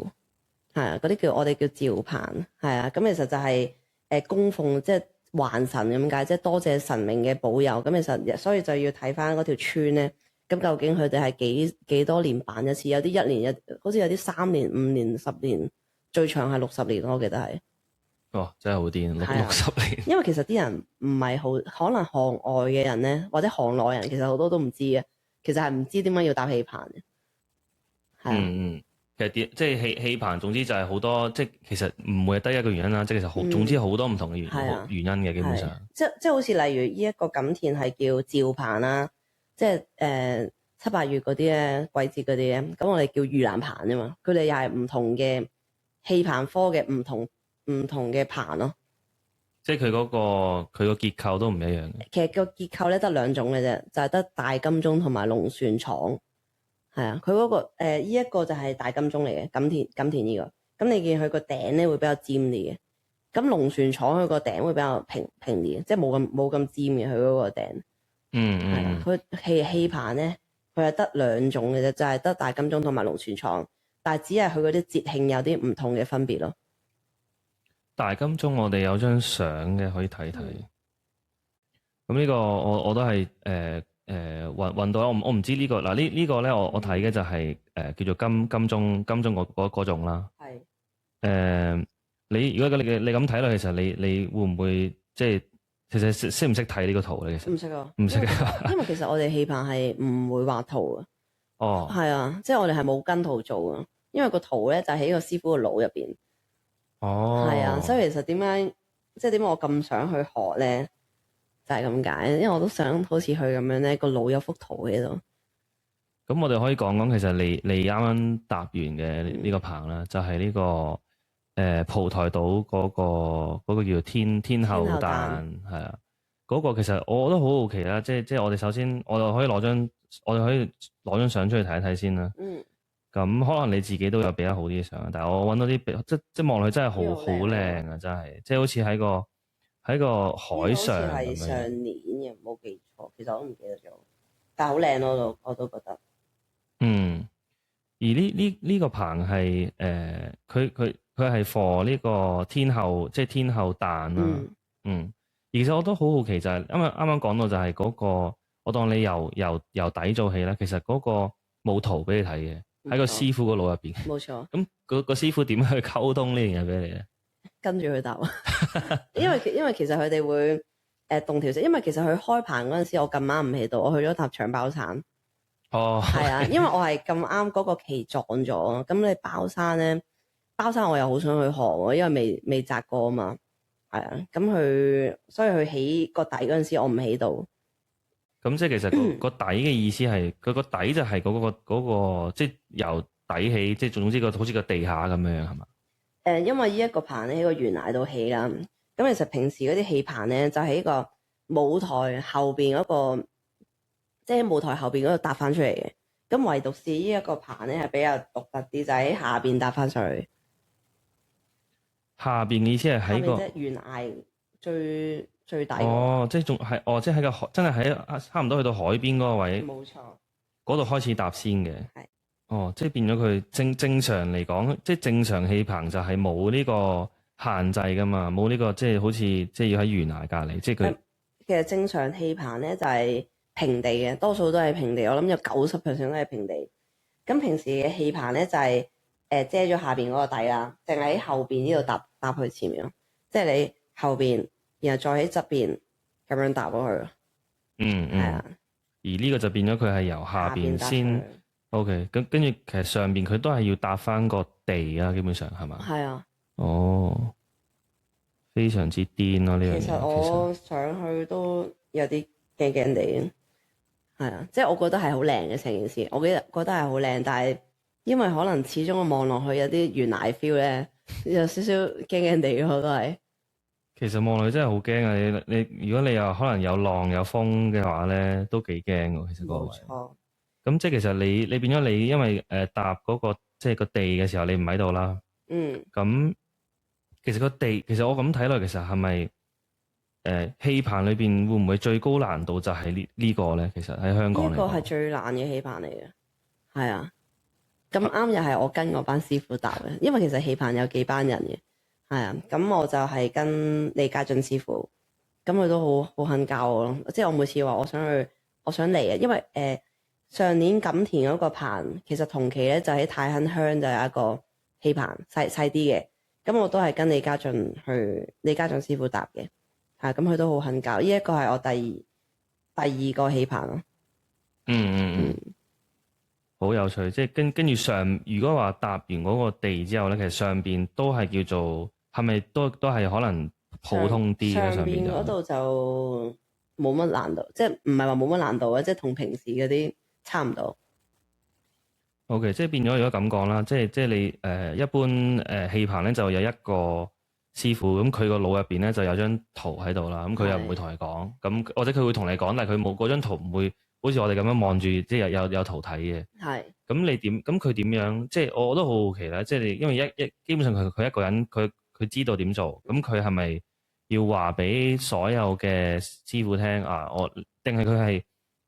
係啊，嗰啲我哋叫醮棚，係啊，咁其實就係供奉即係還神咁解，即係多謝神明嘅保佑。咁其實所以就要睇翻嗰條村咧，咁究竟佢哋係幾多年辦一次？有啲1年好似有啲3年、5年、10年，最長係60年，我記得係。哦，真係好癲，60年。因為其實啲人唔係好，可能行外嘅人咧，或者行內人，其實好多都唔知嘅，其實係唔知點解要搭氣棚嘅。係啊。其實即係氣棚，總之就係好多，即係其實唔會係得一個原因啦。即係其實總之好多唔同嘅原因嘅，基本上。即係好似例如呢一個錦田係叫醮棚啦，即係7、8月嗰啲咧，季節嗰啲咧，咁我哋叫盂蘭棚啫嘛。佢哋又係唔同嘅氣棚科嘅唔同嘅棚咯。即係佢個結構都唔一樣嘅。其實個結構咧得2種嘅啫，就係得大金鐘同埋龍船廠。係啊，佢嗰個呢一個就係大金鐘嚟嘅，錦田呢個。咁你見佢個頂咧會比較尖啲嘅，咁龍船廠佢個頂會比較平啲嘅，即係冇咁尖嘅佢嗰個頂。係啊，佢氣棚咧，佢係得2種嘅啫，就係得大金鐘同埋龍船廠。但係只係佢嗰啲節慶有啲唔同嘅分別咯。大金鐘我哋有張相嘅可以睇睇。咁呢個我都係揾到，我唔知呢個嗱呢個咧，我睇嘅就係叫做金鐘嗰種啦。係。你如果你咁睇落，其實你會唔會即係其實識唔識睇呢個圖咧？其實唔識啊，唔識因為其實我哋戲棚係唔會畫圖啊。哦，係啊，即係我哋係冇跟圖做啊，因為個圖咧就喺個師傅個腦入邊。哦，係啊，所以其實點解我咁想去學咧，就係咁解，因為我都想好似佢咁樣咧，個腦有幅圖喺度。咁我哋可以講講，其實你啱啱搭完嘅呢個棚啦，就係呢個蒲台島嗰個叫做天后誕，係啊，嗰個其實我都好好奇啦，即係我哋首先我哋可以攞張相出去睇一睇先啦。咁可能你自己都有比較好啲嘅相，但係我揾到啲即望落去真係好靚啊！真係，即係好似喺個海上咁樣。好似係上年嘅，冇記錯，其實我都唔記得咗，但係好靚咯，我都覺得。而呢個棚係佢係 for 呢個天后，即係天后誕啦。而其實我都好好奇就係，因為啱啱講到就係嗰個，我當你由底做起啦，其實嗰個冇圖俾你睇嘅。喺個師傅個腦入邊，冇錯。咁個師傅點去溝通呢樣嘢俾你咧？跟住佢答因為其實佢哋會動調色，因為其實佢開棚嗰陣時，我咁啱唔喺度，我去咗搭搶包山。哦，係啊，因為我係咁啱嗰個期撞咗，咁你包山咧，包山我又好想去學喎，因為未紮過啊嘛，係啊，所以佢起個底嗰陣時，我唔喺度。咁即係其實個底嘅意思係佢個底就係嗰個即係由底起，即係總之好似個地下咁樣係嘛？因為呢一個棚咧喺個懸崖度起啦，咁其實平時嗰啲戲棚咧就喺個舞台後邊嗰個，即係喺舞台後邊嗰度搭翻出嚟嘅。咁唯獨是呢一個棚咧係比較獨特啲，就喺下邊搭翻上去。下邊嘅意思係喺個懸崖最底。哦，即係仲係即係喺個海，真係喺差唔多去到海邊嗰個位。冇錯。嗰度開始搭先嘅。係。哦，即係變咗佢正常嚟講，即係正常戲棚就係冇呢個限制噶嘛，冇呢個即係好似即係要喺懸崖隔離，即係佢。其實正常戲棚咧就係平地嘅，多數都係平地，我諗有90%都係平地。咁平時嘅戲棚咧就係遮咗下邊嗰個底啦，淨係喺後邊呢度搭去前面咯，即係你後邊，然後再喺側邊咁樣搭過去。係啊。而呢個就變咗佢係由下邊先。O.K. 咁跟住其實上邊佢都係要搭翻個地啊，基本上係嘛？係啊。哦，非常之癲咯呢樣嘢。其實我上去都有啲驚驚地，係啊，即係我覺得係好靚嘅成件事，我覺得係好靚，但係因為可能始終我望落去有啲懸崖 feel 咧，有少少驚驚地咯，都係。其實望落去真係好驚啊！你如果你又可能有浪有風嘅話咧，都幾驚㗎。其實嗰個位。冇錯。咁即係其實你變咗你，因為搭嗰個即係個地嘅時候，你唔喺度啦。咁其實個地，其實我咁睇落，其實係咪戲棚裏邊會唔會最高難度就係呢個咧？其實喺香港嚟講，呢個係最難嘅戲棚嚟嘅。係啊，咁啱又係我跟嗰班師傅搭嘅，因為其實戲棚有幾班人嘅。係啊，咁我就係跟李家俊師傅，咁佢都好肯教我咯。即係我每次話我想嚟啊，因為上年錦田嗰個棚，其實同期咧就喺太亨鄉就有一個戲棚細啲嘅，咁我都係跟李家俊師傅搭嘅，咁佢都好肯教。呢一個係我第二個戲棚咯。好有趣，即係跟住上，如果話搭完嗰個地之後咧，其實上邊都係叫做係咪都係可能普通啲嘅上邊嗰度就冇乜難度，即係唔係話冇乜難度啊，即係同平時嗰啲差唔多。OK， 即係變咗如果咁講啦，即係你一般戲棚咧就有一個師傅，咁佢個腦入邊咧就有張圖喺度啦，咁佢又唔會同你講，咁或者佢會同你講，但係佢冇嗰張圖唔會好似我哋咁樣望住，即係有圖睇嘅。係。咁你點？咁佢點樣？即係我都好好奇啦。即係你因為基本上佢一個人，佢知道點做，咁佢係咪要話俾所有嘅師傅聽啊？定係佢係？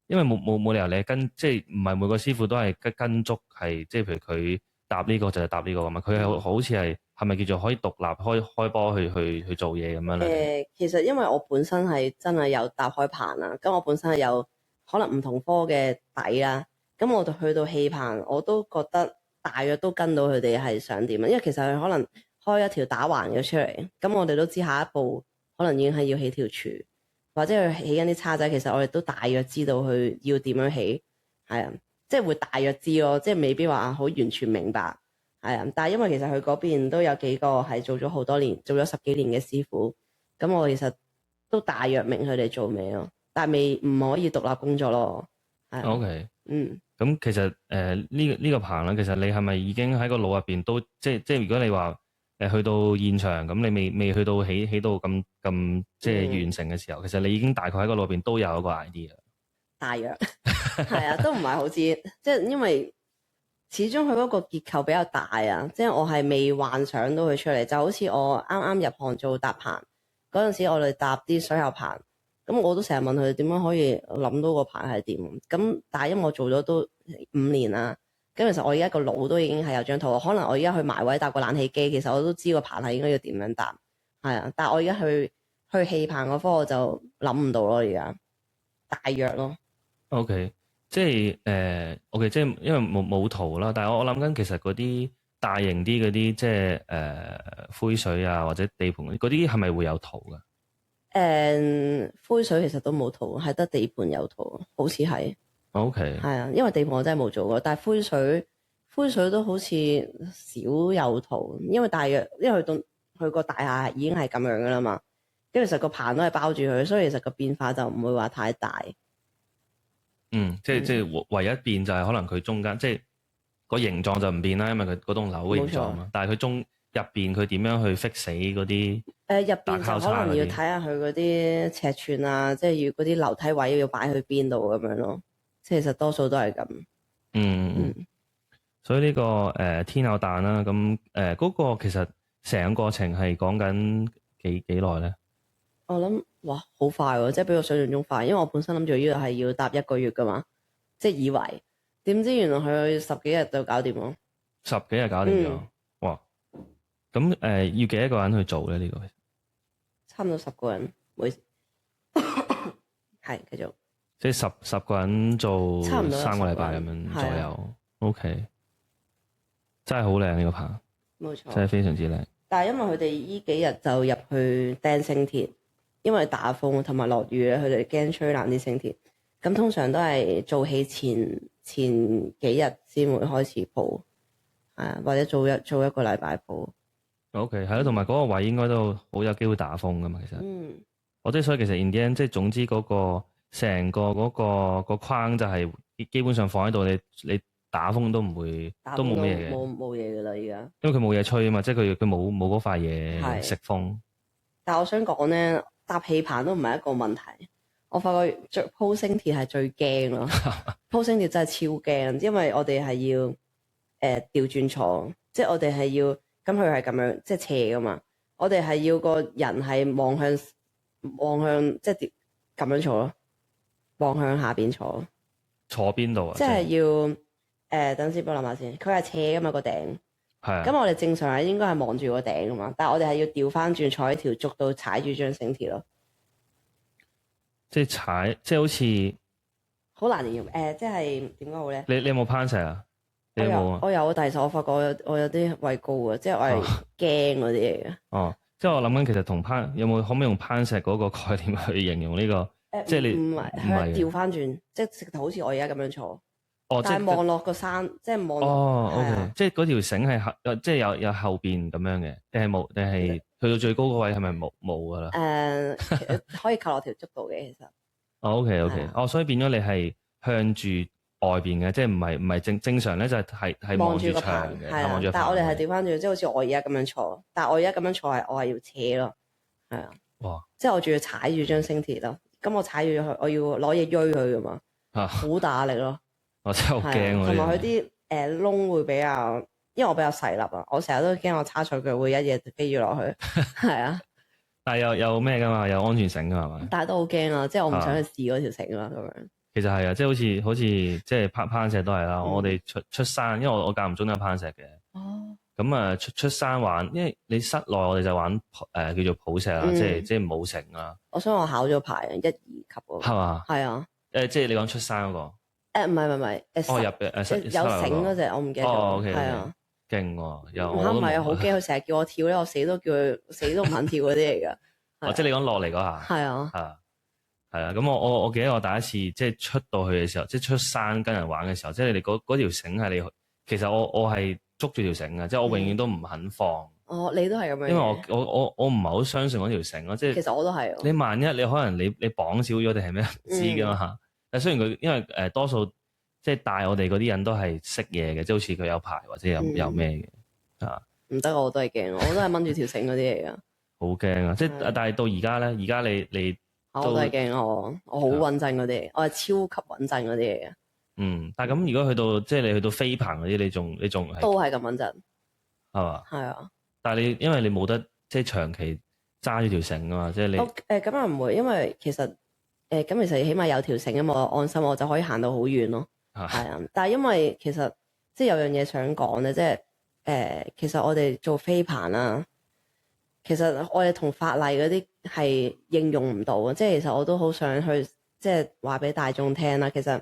因為冇理由你即係唔係每個師傅都係跟足係，即係譬如佢搭呢個就係搭呢個㗎嘛。佢係好似係咪叫做可以獨立開波去做嘢咁樣咧？其實因為我本身係真係有搭開棚啦，咁我本身係有可能唔同科嘅底啦，咁我就去到氣棚，我都覺得大約都跟到佢哋係想點啊，因為其實佢可能開一條打橫嘅出嚟，咁我哋都知下一步可能已經係要起條柱，或者佢起緊啲叉仔，其實我哋都大約知道佢要點樣起，係啊，即係會大約知咯，即係未必話好完全明白。係啊，但係因為其實佢嗰邊都有幾個係做咗好多年，做咗10幾年嘅師傅，咁我其實都大約明佢哋做咩咯，但係未唔可以獨立工作咯。係 OK， 咁其實呢個棚咧，其實你係咪已經喺個腦入邊都即如果你話去到現場咁，你未去到起到咁即係完成嘅時候，其實你已經大概喺個腦入邊都有一個 idea。大約係啊，都唔係好知，即係因為始終佢嗰個結構比較大啊，即係我係未幻想到佢出嚟，就好似我啱啱入行做搭棚嗰陣時，我哋搭啲水喉棚，咁我都成日問佢哋點樣可以諗到個棚係點，咁但係因為我做咗都5年啦，咁其實我而家個腦都已經係有張圖，可能我而家去埋位搭個冷氣機，其實我都知個棚係應該要點樣搭，係啊，但係我而家去氣棚嗰科我就諗唔到咯，而家大約咯。OK， 即係OK， 即係因為冇圖啦，但係我諗緊其實嗰啲大型啲嗰啲即係灰水啊或者地盤嗰啲係咪會有圖噶？灰水其實都冇圖，係得地盤有圖，好似係。OK， 係啊，因為地盤我真係冇做過，但係灰水都好似少有圖，因為大約因為佢個大廈已經係咁樣噶啦嘛，跟住其實個棚都係包住佢，所以其實個變化就唔會話太大。即係唯一變就係可能佢中間即係個形狀就唔變啦，因為佢嗰棟樓嘅形狀啊嘛。但係佢入邊佢點樣去 fix 死嗰啲？入邊就可能要睇下佢嗰啲尺寸啊，即係要嗰啲樓梯位要擺去邊度咁樣咯。即係其實多數都係咁。所以呢個天后誕啦，咁嗰個其實成個過程係講緊幾耐咧？我諗哇好快喎，即係比我想象中快，因為我本身諗住呢度係要搭1個月噶嘛，即係以為，點知原來佢10幾日就搞掂咯。10幾日搞掂咗，哇！咁要幾多個人去做咧？呢個差唔多10個人，每係繼續，即係十個人做差唔多3個禮拜咁樣左右。OK， 真係好靚呢個棚，冇錯，真係非常之靚。但係因為佢哋依幾日就入去釘星鐵，因為打風同埋落雨咧，佢哋驚吹爛啲星鐵。咁通常都係做起前幾日先會開始鋪，或者做一個禮拜鋪。OK， 係咯，同埋嗰個位應該都好有機會打風噶嘛，其實。我所以其實 in the end 即係總之嗰個成個嗰個框就係基本上放喺度，你打風都唔會，都冇咩嘢嘅。冇嘢噶啦，而家。因為佢冇嘢吹啊嘛，即係佢冇嗰塊嘢食風。但係我想講咧，搭氣棚都唔係一個問題。我發覺鋪星鐵係最驚咯，鋪星鐵真係超驚，因為我哋係要調轉坐，即係我哋係要咁佢係咁樣即係斜噶嘛，我哋係要個人係望向即係咁樣坐咯，望向下邊坐。坐邊度啊？即係要等先，幫我諗下先。佢係斜噶嘛個頂，係啊。咁我哋正常係應該係望住個頂噶嘛，但係我哋係要調翻轉坐喺條竹度踩住張星鐵咯。即係踩，即係好似好難形容。即係點講好咧？你有冇攀石啊？你有冇啊？我有，但係其實我發覺我有啲畏高啊，即係我係驚嗰啲嚟嘅。哦，即係我諗緊，其實同有冇可唔可以用攀石嗰個概念去形容呢個？即係你唔係調翻轉，即係直頭好似我而家咁樣坐。哦，但係望落個山，即係望。哦，OK，即係嗰條繩係即係有後邊咁樣嘅，定係冇？定係？去到最高嗰位係咪冇噶啦？可以靠落條竹度嘅，其實。OK， 所以變咗你係向住外邊嘅，即係唔係正常咧，就係望住個牆嘅，望住。但係我哋係調翻轉，即係好似我而家咁樣坐，但係我而家咁樣坐我係要斜咯，係啊。哇！即係我仲要踩住張星鐵咯，咁我踩住佢，我要攞嘢鋥佢噶嘛，好大壓力咯。我真係好驚喎。同埋佢啲窿會比較。因為我比較細粒啊，我成日都驚我叉錯腳會一嘢飛咗落去，係啊。但係有咩噶嘛？有安全繩噶係嘛？但係都好驚啊！即係我唔想去試嗰條繩啦，咁樣。其實係啊，即係好似即係攀石都係啦。我哋出山，因為我間唔中都有攀石嘅。哦，咁啊出山玩，因為你室內我哋就玩叫做抱石啦，即係舞繩啦。我想我考咗牌1、2級嗰個。係嘛？係啊。即係你講出山嗰個。唔係哦入嘅有繩嗰隻，我唔記得咗。哦，OK，係啊。勁喎，又唔係啊，好驚佢成日叫我跳咧，我死都叫佢死都唔肯跳嗰啲嚟㗎。哦，即係你講落嚟嗰下。係啊。係啊，咁我記得我第一次即係出到去嘅時候，即係出山跟人玩嘅時候，即係你哋嗰條繩係你，其實我係捉住條繩嘅，即係我永遠都唔肯放。哦，你都係咁樣。因為我唔係好相信嗰條繩咯，即係其實我都係。你萬一你可能你綁少咗定係咩唔知㗎嘛嚇。但雖然佢因為多數即係帶我哋嗰啲人都係識嘢嘅，即係好似佢有牌或者有咩嘅啊。唔得，我都係驚，我都係掹住條繩嗰啲嚟㗎。好驚啊！即係但係到而家咧，而家你我都係驚我好穩陣嗰啲，我係超級穩陣嗰啲嚟嘅。但係咁如果去到即係你去到飛棚嗰啲，你仲係都係咁穩陣係嘛？係啊。但係因為你冇得即係長期揸住條繩啊嘛，即係你咁又唔會，因為其實咁其實起碼有條繩啊嘛，我安心，我就可以行到好遠咯。係啊。但係因為其實即係有樣嘢想講咧，即係其實我哋做飛棚啦，其實我哋同法例嗰啲係應用唔到嘅，即係其實我都好想去即係話俾大眾聽啦。其實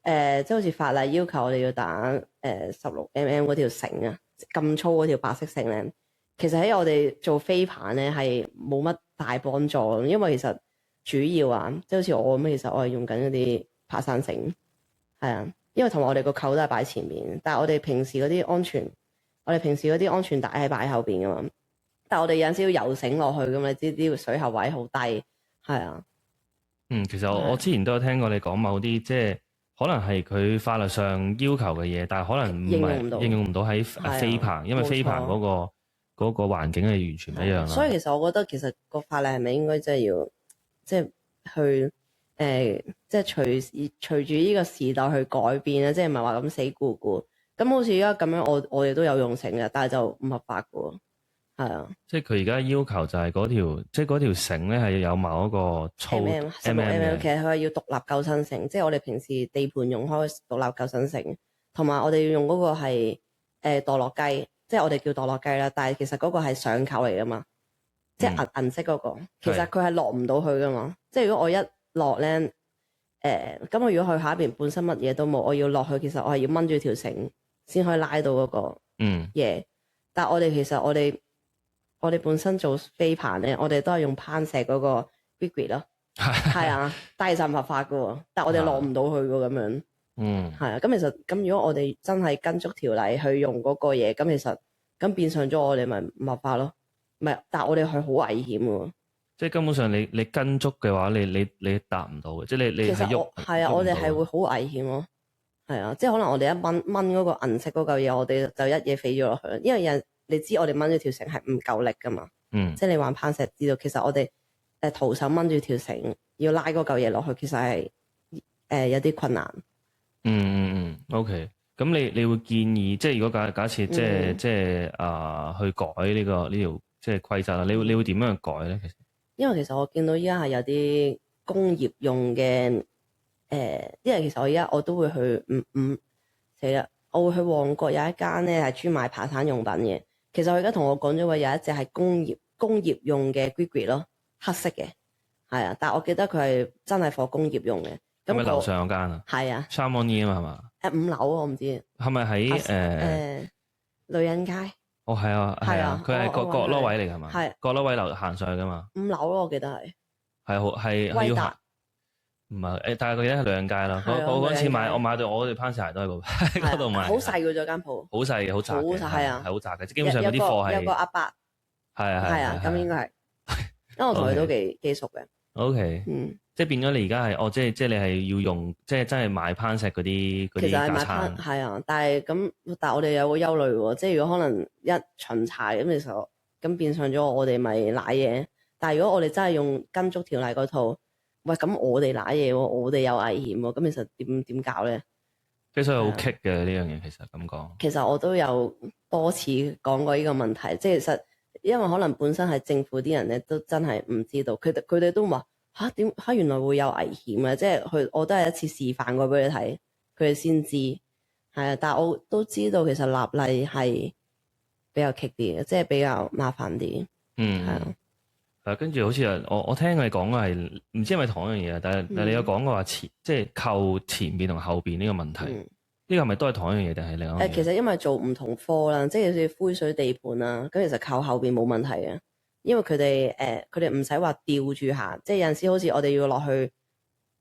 即係好似法例要求我哋要打16mm 嗰條繩啊，咁粗嗰條白色繩咧，其實喺我哋做飛棚咧係冇乜大幫助，因為其實主要啊，即係好似我咁，其實我係用緊嗰啲爬山繩，係啊，因為同埋我哋個扣都係擺前面，但係我哋平時嗰啲安全帶係擺後邊噶嘛。但係我哋有陣時要游繩落去噶嘛，你知啲水喉位好低，係啊。其實我之前都有聽過你講某啲即係可能係佢法律上要求嘅嘢，但係可能唔係應用唔到喺飛棚，因為飛棚嗰個環境係完全唔一樣啦。所以其實我覺得其實個法例係咪應該真係要即係去即係隨住呢個時代去改變咧，即係唔係話咁死咕咕咁。好似而家咁樣，我哋都有用繩嘅，但係就唔合法嘅喎。係啊，即係佢而家要求就係嗰條，即係嗰條繩咧係有某一個粗 16mm，其實佢係要獨立救生繩，即係我哋平時地盤用開獨立救生繩，同埋我哋要用嗰個係墮落雞，即係我哋叫墮落雞啦，但係其實嗰個係上扣嚟噶嘛，即係銀色嗰個，其實佢係落唔到去噶嘛，即係如果我一落咧，咁我如果去下邊本身乜嘢都冇，我要落去，其實我係要掹住條繩先可以拉到嗰個嘢，但係我哋其實我哋本身做飛棚咧，我哋都係用攀石嗰個 Grip 咯，係啊，但係其實唔合法噶喎，但係我哋落唔到去噶咁樣，係啊，咁其實咁如果我哋真係跟足條例去用嗰個嘢，咁其實咁變相咗我哋咪唔合法咯，唔係，但係我哋係好危險喎，即係根本上你跟足嘅話，你達唔到嘅，即係你係喐，係啊，我哋係會好危險咯，係啊，即係可能我哋一掹嗰個銀色嗰嚿嘢，我哋就一嘢飛咗落去，因為你知我哋掹住條繩係唔夠力噶嘛，即係你玩攀石知道，其實我哋徒手掹住條繩要拉嗰嚿嘢落去，其實係有啲困難。OK， 咁你會建議，即係如果假設即係去改呢條即係規則啦，你會點樣去改咧？其實因為其實我見到依家係有啲工業用嘅因為其實我依家我都會去死啦，我會去旺角有一間咧係專賣爬山用品嘅。其實佢而家同我講咗話有一隻係工業用嘅 Grip 咯，黑色嘅，係啊，但係我記得佢係真係貨工業用嘅。咁咪樓上嗰間啊？係啊，Chamonix啊嘛，係嘛？5樓我唔知。係咪喺女人街？哦，係啊，係啊，佢係角落位嚟㗎嘛？係角落位行上去㗎嘛？5樓咯，我記得係。係要行。唔係但係佢而家係女人街啦。我嗰次我買對我哋攀石鞋都喺嗰度買。好細嘅啫間鋪。好細嘅，好窄嘅。係啊，係好窄嘅，即基本上嗰啲貨係。有個阿伯。係啊，咁應該係。因為我同佢都幾熟嘅。OK。即係變咗你而家係即係你係要用即係真係買攀石嗰啲架撐。係啊，但係我哋有個憂慮喎，即係如果可能一巡查咁，其實咁變相咗我哋咪瀨嘢。但係如果我哋真係用跟足條例嗰套。喂，咁我哋瀨嘢喎，我哋有危險喎，咁其實點搞咧？其實好棘嘅呢樣嘢，其實咁講。其實我都有多次講過呢個問題，即係其實因為可能本身係政府啲人咧，都真係唔知道，佢哋都話原來會有危險嘅，即係我都係一次示範過俾你睇，佢哋先知，係啊，但係我都知道其實立例係比較棘啲嘅，即係比較麻煩啲。嗯，係啊。跟住好似我聽你講嘅係唔知係咪同一樣嘢，但係你有講過話即係扣前邊同後邊呢個問題，呢個係咪都係同一樣嘢定係另一樣嘢？其實因為做唔同科啦，即係好似灰水地盤啦，咁其實靠後邊冇問題嘅，因為佢哋唔使話吊住行，即係有陣時好似我哋要落去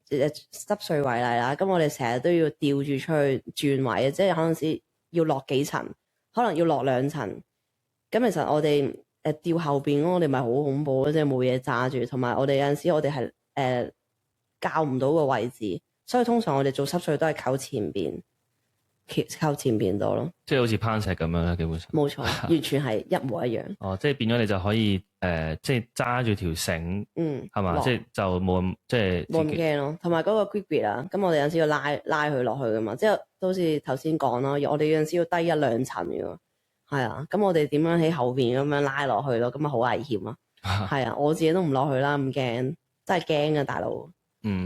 濕碎為例啦，咁我哋成日都要吊住出去轉位，即係可能時要落幾層，可能要落2層，咁其實我哋吊後邊我哋咪好恐怖咯，即係冇嘢揸住，同埋我哋有陣時我哋係校唔到個位置，所以通常我哋做濕碎都係靠前邊多咯，即係好似攀石咁樣啦，基本上冇錯，完全係一模一樣。哦，即係變咗你就可以即係揸住條繩，係嘛？即係就冇即係冇咁驚咯。同埋嗰個 grip 啊，咁我哋有陣時要拉佢落去噶嘛，即係都好似頭先講啦，我哋有陣時要低1-2層嘅喎，係啊。咁我哋點樣喺後邊咁樣拉落去咯？咁啊好危險啊！係啊，我自己都唔落去啦，咁驚，真係驚啊，大佬。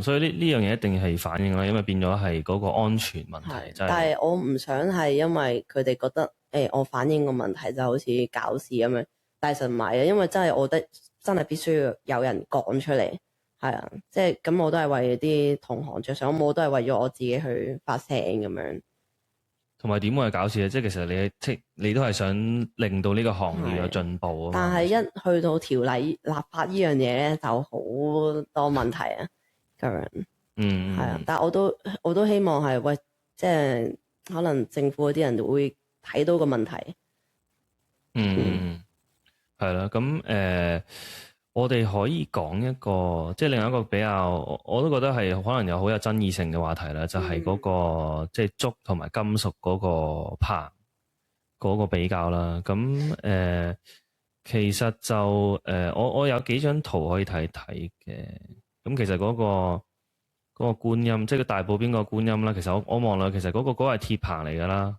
所以呢樣嘢一定係反映啦，因為變咗係嗰個安全問題。但係我唔想係因為佢哋覺得我反映個問題就好似搞事咁樣，但係實唔係啊，因為真係我覺得真係必須要有人講出嚟，係啊，即係咁我都係為啲同行着想，我都係為咗我自己去發聲咁樣。同埋點會係搞事咧？即係其實你都係想令到呢個行業有進步啊。但係一去到條例立法呢樣嘢咧，就好多問題啊。咁樣，係啊，但係我都希望係喂，即係可能政府嗰啲人會睇到個問題。係啦，咁我哋可以講一個，即係另一個比較，我都覺得係可能有好有爭議性嘅話題啦，就係嗰個即係竹同埋金屬嗰個棚嗰個比較啦。咁其實就我有幾張圖可以睇睇嘅。咁其實嗰個觀音，即係個大埔邊個觀音啦。其實我望落，其實嗰個係鐵棚嚟噶啦。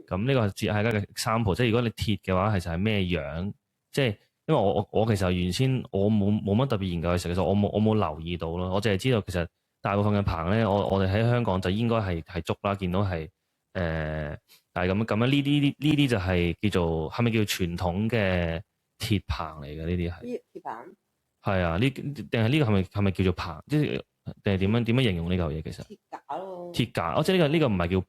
咁呢個係大家嘅sample，即係如果你鐵嘅話，其實係咩樣？即係因為我其實原先我冇乜特別研究嘅時候，其實我冇留意到咯。我淨係知道其實大部分嘅棚咧，我哋喺香港就應該係竹啦，見到係但係咁樣呢啲就係叫做係咪叫傳統嘅鐵棚嚟嘅？呢啲係鐵棚。係啊，定係呢個係咪叫做棚？即係定係點樣形容呢嚿嘢？其實鐵架咯。鐵架，即係呢個唔係叫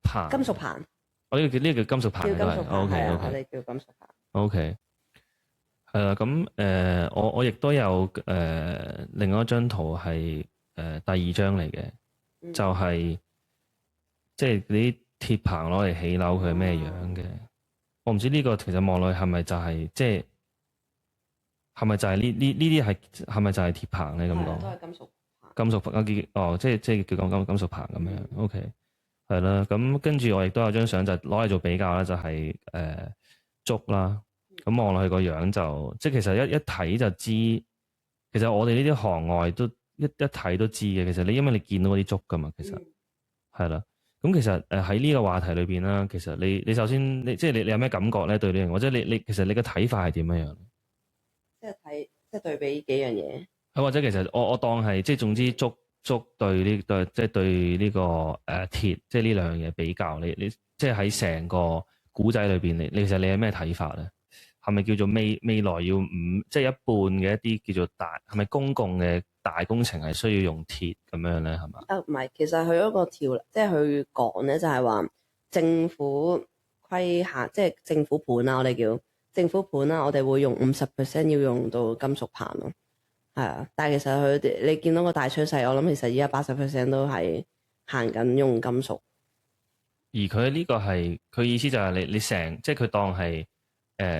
棚。金屬棚。我呢個叫金屬棚。叫金屬棚。OK，我哋叫金屬棚。OK，係啦。咁我亦都有另外一張圖係第2張嚟嘅，就係即係啲鐵棚攞嚟起樓，佢係咩樣嘅？我唔知呢個其實望落去係咪就係即係。係咪就係呢啲係咪就係鐵棚咧？咁講都係金屬棚。金屬棚即係叫金屬棚咁樣。OK，係啦。咁跟住我亦都有張相就攞嚟做比較啦，就係竹啦。咁望落去個樣就即係其實一睇就知，其實我哋呢啲行外都一睇都知嘅。其實因為你見到嗰啲竹噶嘛，其實係啦。咁其實喺呢個話題裏邊啦，其實你首先即係你有咩感覺咧？對呢樣，或者你其實你嘅睇法係點樣？即係對比幾樣嘢，或者其實我當係即係總之竹對呢即係對呢個鐵，即係呢兩樣嘢比較，你即係喺成個古仔裏邊，你其實你有咩睇法咧？係咪叫做未來要即係一半嘅一啲叫做大，係咪公共嘅大工程係需要用鐵咁樣咧？係嘛？唔係，其實佢嗰個條，即係佢講咧，就係話政府規限，即係政府盤啦，我哋叫。政府盤啦，我哋會用50%要用到金屬棚咯，係啊。但係其實佢哋你見到個大趨勢，我諗其實而家80%都係行緊用金屬。而佢呢個係佢意思就係你成即係佢當係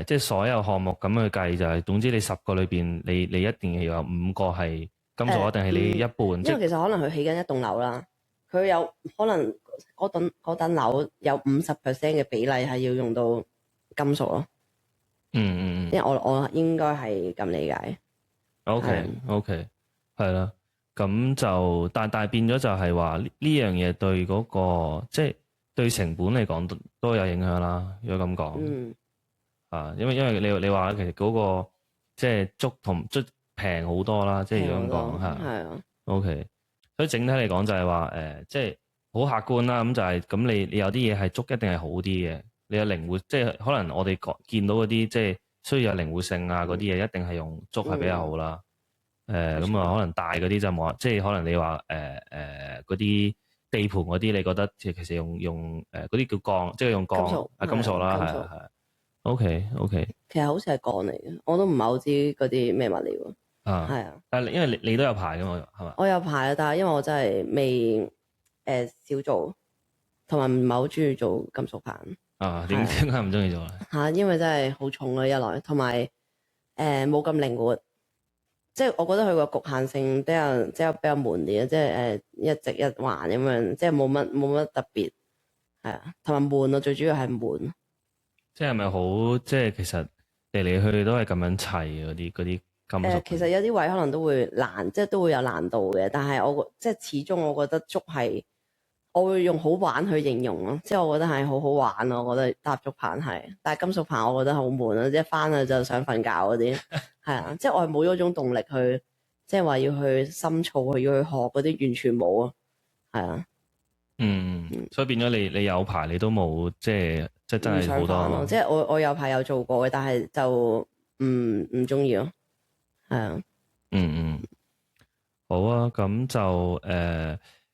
即係所有項目咁去計就係，總之你10個裏邊你一定要有5個係金屬，定係你一半？因為其實可能佢起緊一棟樓啦，佢有可能嗰棟樓有50% 嘅比例係要用到金屬咯。因為我應該係咁理解。OK，係啦。咁就但係變咗就係話呢樣嘢對嗰個即係對成本嚟講都有影響啦。如果咁講，因為你話其實嗰個即係竹同竹平好多啦。即係如果咁講係啊。OK，所以整體嚟講就係話即係好客觀啦，咁就係咁你有啲嘢係竹一定係好啲嘅，你有靈活，即係可能我哋見到嗰啲即係需要有靈活性啊嗰啲嘢，一定係用竹係比較好啦。咁啊，可能大嗰啲就冇，即係可能你話嗰啲地盤嗰啲，你覺得其實用嗰啲叫鋼，即係用鋼金屬啦，係。OK，其實好似係鋼嚟嘅，我都唔係好知嗰啲咩物料。係啊，但係因為你都有牌㗎嘛，係嘛？我有牌啊，但係因為我真係未少做，同埋唔係好中意做金屬棒。點解唔中意做咧？因為真係好重啊，一來同埋冇咁靈活，即係我覺得佢個局限性比較悶啲啊，即係一直一橫咁樣，即係冇乜特別，係啊，同埋悶啊，最主要係悶。即係咪好？即係其實嚟嚟去去都係咁樣砌嗰啲金屬。其實有啲位可能都會難，即係都會有難度嘅。但係即係始終我覺得竹係，我會用好玩去形容咯。即係我覺得係好好玩咯。我覺得搭竹棒係，但係金屬棒我覺得好悶啊！即係翻去就想瞓覺嗰啲，係啊，即係我係冇嗰種動力去，即係話要去深造，要去學嗰啲，完全冇啊，係啊。所以變咗你有排你都冇，即係真係好多。即係我有排有做過嘅，但係就唔中意咯。係啊。好啊，咁就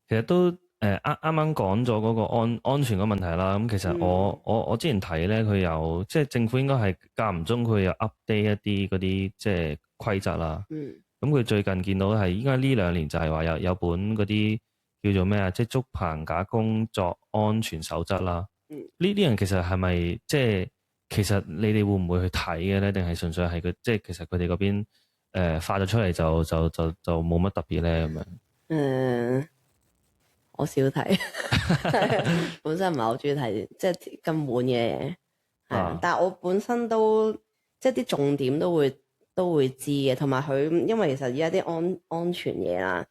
其實都啱啱講咗嗰個安全嘅問題啦。咁其實我之前睇咧，佢有即係政府應該係間唔中佢有 update 一啲嗰啲即係規則啦。咁佢最近見到係應該呢2年就係話有本嗰啲叫做咩啊，即係竹棚架工作安全守則啦。呢啲人其實係咪即係其實你哋會唔會去睇嘅咧？定係純粹係佢即係其實佢哋嗰邊發咗出嚟就冇乜特別咧咁樣？我少睇，本身唔係好中意睇即係咁悶嘅嘢，係但係我本身都即係啲重點都會知嘅，同埋佢因為其實而家啲安全嘢啦，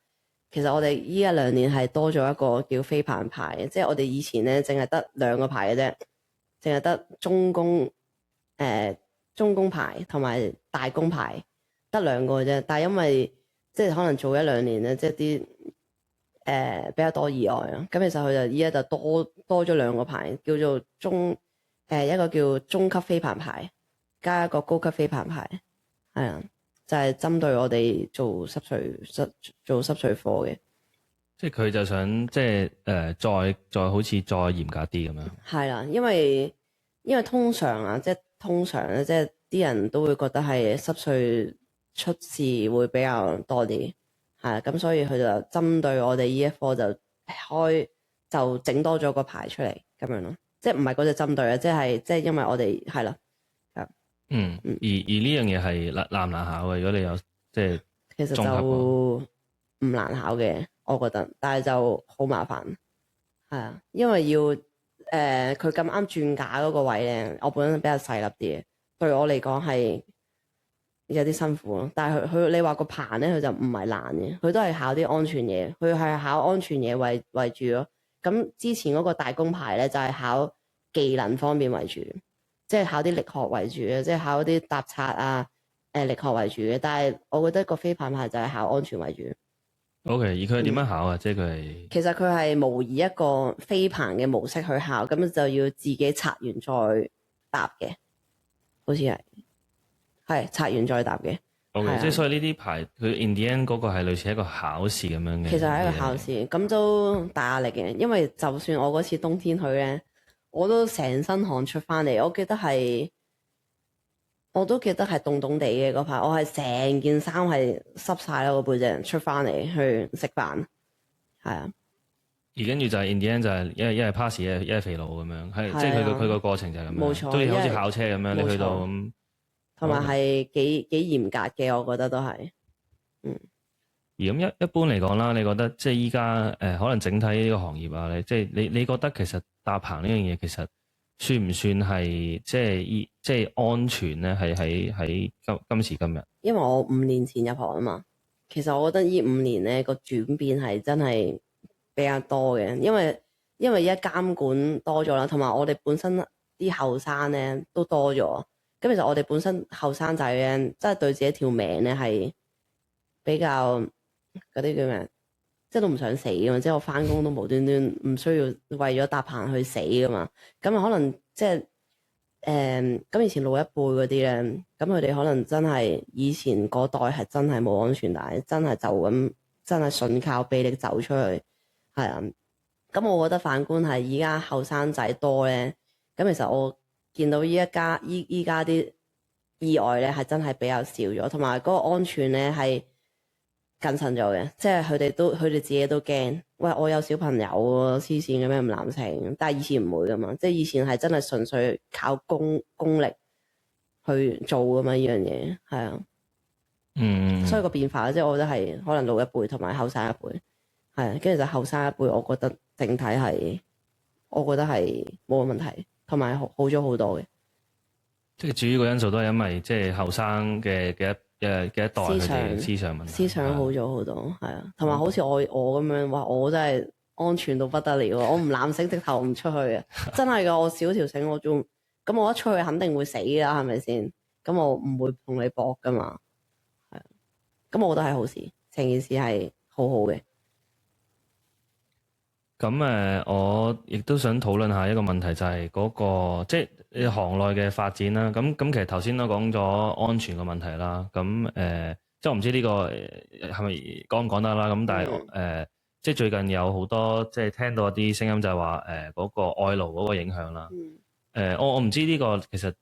其實我哋依1-2年係多咗一個叫飛棚牌嘅，即係我哋以前咧淨係得2個牌嘅啫，淨係得中工牌同埋大工牌得2個嘅啫，但係因為即係可能做1-2年咧，即係啲比較多意外啊，咁其實佢就依家就多咗2個牌，叫做一個叫中級飛棚牌，加一個高級飛棚牌，係啊，就係針對我哋做濕碎貨嘅。即係佢就想即係再好似再嚴格啲咁樣。係啦，因為通常咧，即係啲人都會覺得係濕碎出事會比較多啲。係咁所以佢就針對我哋呢一科就整多咗個牌出嚟咁樣咯，即係唔係嗰隻針對啊，即係因為我哋係啦，而呢樣嘢係難唔難考嘅？如果你有即係其實就唔難考嘅，我覺得，但係就好麻煩，係啊，因為要佢咁啱轉架嗰個位咧，我本身比較細粒啲嘅，對我嚟講係有啲辛苦咯，但係佢你話個棚咧，佢就唔係難嘅，佢都係考啲安全嘢，佢係考安全嘢為主咯。咁之前嗰個大工牌咧就係考技能方面為主，即係考啲力學為主嘅，即係考啲搭擦啊力學為主嘅。但係我覺得個飛棚牌就係考安全為主。OK，而佢係點樣考啊？即係佢係其實佢係模擬一個飛棚嘅模式去考，咁就要自己擦完再搭嘅，好似係擦完再答嘅。OK，即係所以呢啲牌佢 in the end 嗰個係類似一個考試咁樣嘅。其實係一個考試，咁都大壓力嘅。因為就算我嗰次冬天去咧，我都成身汗出翻嚟。我都記得係凍凍地嘅嗰排，我係成件衫係濕晒啦，個背脊出翻嚟去食飯，係啊。而跟住就係 in the end 就係一係 pass 一係肥佬咁樣，係即係佢個過程就係咁樣，冇錯，都好似考車咁樣，你去到咁。同埋係幾嚴格嘅，我覺得都係。而咁一般嚟講啦，你覺得即係依家可能整體呢個行業啊，即係你覺得其實搭棚呢樣嘢其實算唔算係即係安全咧？係喺今時今日。因為我5年前入行啊嘛，其實我覺得呢5年咧個轉變係真係比較多嘅，因為而家監管多咗啦，同埋我哋本身啲後生咧都多咗。咁其實我哋本身後生仔咧，真係對自己條命咧係比較嗰啲叫咩？即係都唔想死噶嘛，即係我翻工都無端端唔需要為咗搭棚去死噶嘛，咁可能即係咁以前老一輩嗰啲咧，咁佢哋可能真係以前嗰代係真係冇安全帶，真係就咁真係純靠臂力走出去，係啊，咁我覺得反觀係依家後生仔多咧，咁其實我見到依家啲意外咧係真係比較少咗，同埋嗰個安全咧係謹慎咗嘅，即係佢哋自己都驚，喂，我有小朋友喎，黐線嘅咩咁濫情，但係以前唔會噶嘛，即係以前係真係純粹靠功力去做噶嘛呢樣嘢，係啊，所以個變化即係我覺得係可能老一輩同埋後生一輩，係啊，跟住就後生一輩，我覺得整體係，我覺得係冇乜問題，同埋好咗好多嘅。即係主要個因素都係因為即係後生嘅一代佢哋思想問題，思想好咗好多，係啊，同埋好似我咁樣，哇！我真係安全到不得了，我唔攬繩直頭唔出去啊！真係噶，我少條繩我仲咁，我一出去肯定會死啦，係咪先？咁我唔會同你搏噶嘛，係啊，咁我覺得係好事，成件事係好好嘅。咁我亦都想討論下一個問題，就係嗰個即係行內嘅發展啦。咁其實頭先都講咗安全嘅問題啦。咁即係我唔知呢個係咪講唔講得啦。咁但係即係最近有好多即係聽到一啲聲音就係話嗰個外勞嗰個影響啦。我唔知呢個其實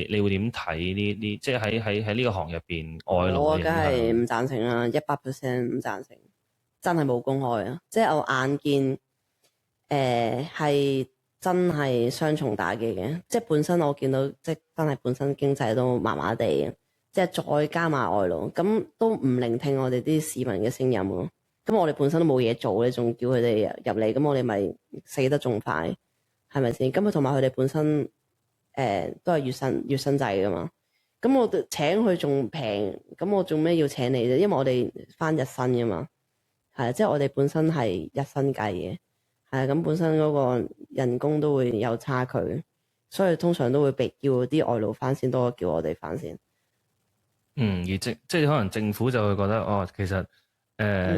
你會點睇呢？即係喺呢個行業入邊外勞我梗嘅影響。係唔贊成啦，100%唔贊成，真係冇公開啊！即係我眼見。係真係雙重打擊嘅，即係本身我見到即係真係本身經濟都麻麻地嘅，即係再加埋外勞，咁都唔聆聽我哋啲市民嘅聲音咯。咁我哋本身都冇嘢做，你仲叫佢哋入嚟，咁我哋咪死得仲快，係咪先？咁佢同埋佢哋本身都係月薪制噶嘛，咁我請佢仲平，咁我做咩要請你啫？因為我哋返日薪噶嘛，係啊，即係我哋本身係日薪計嘅。係咁本身嗰個人工都會有差距，所以通常都會被叫啲外勞翻先多過叫我哋翻先。而即係可能政府就會覺得哦，其實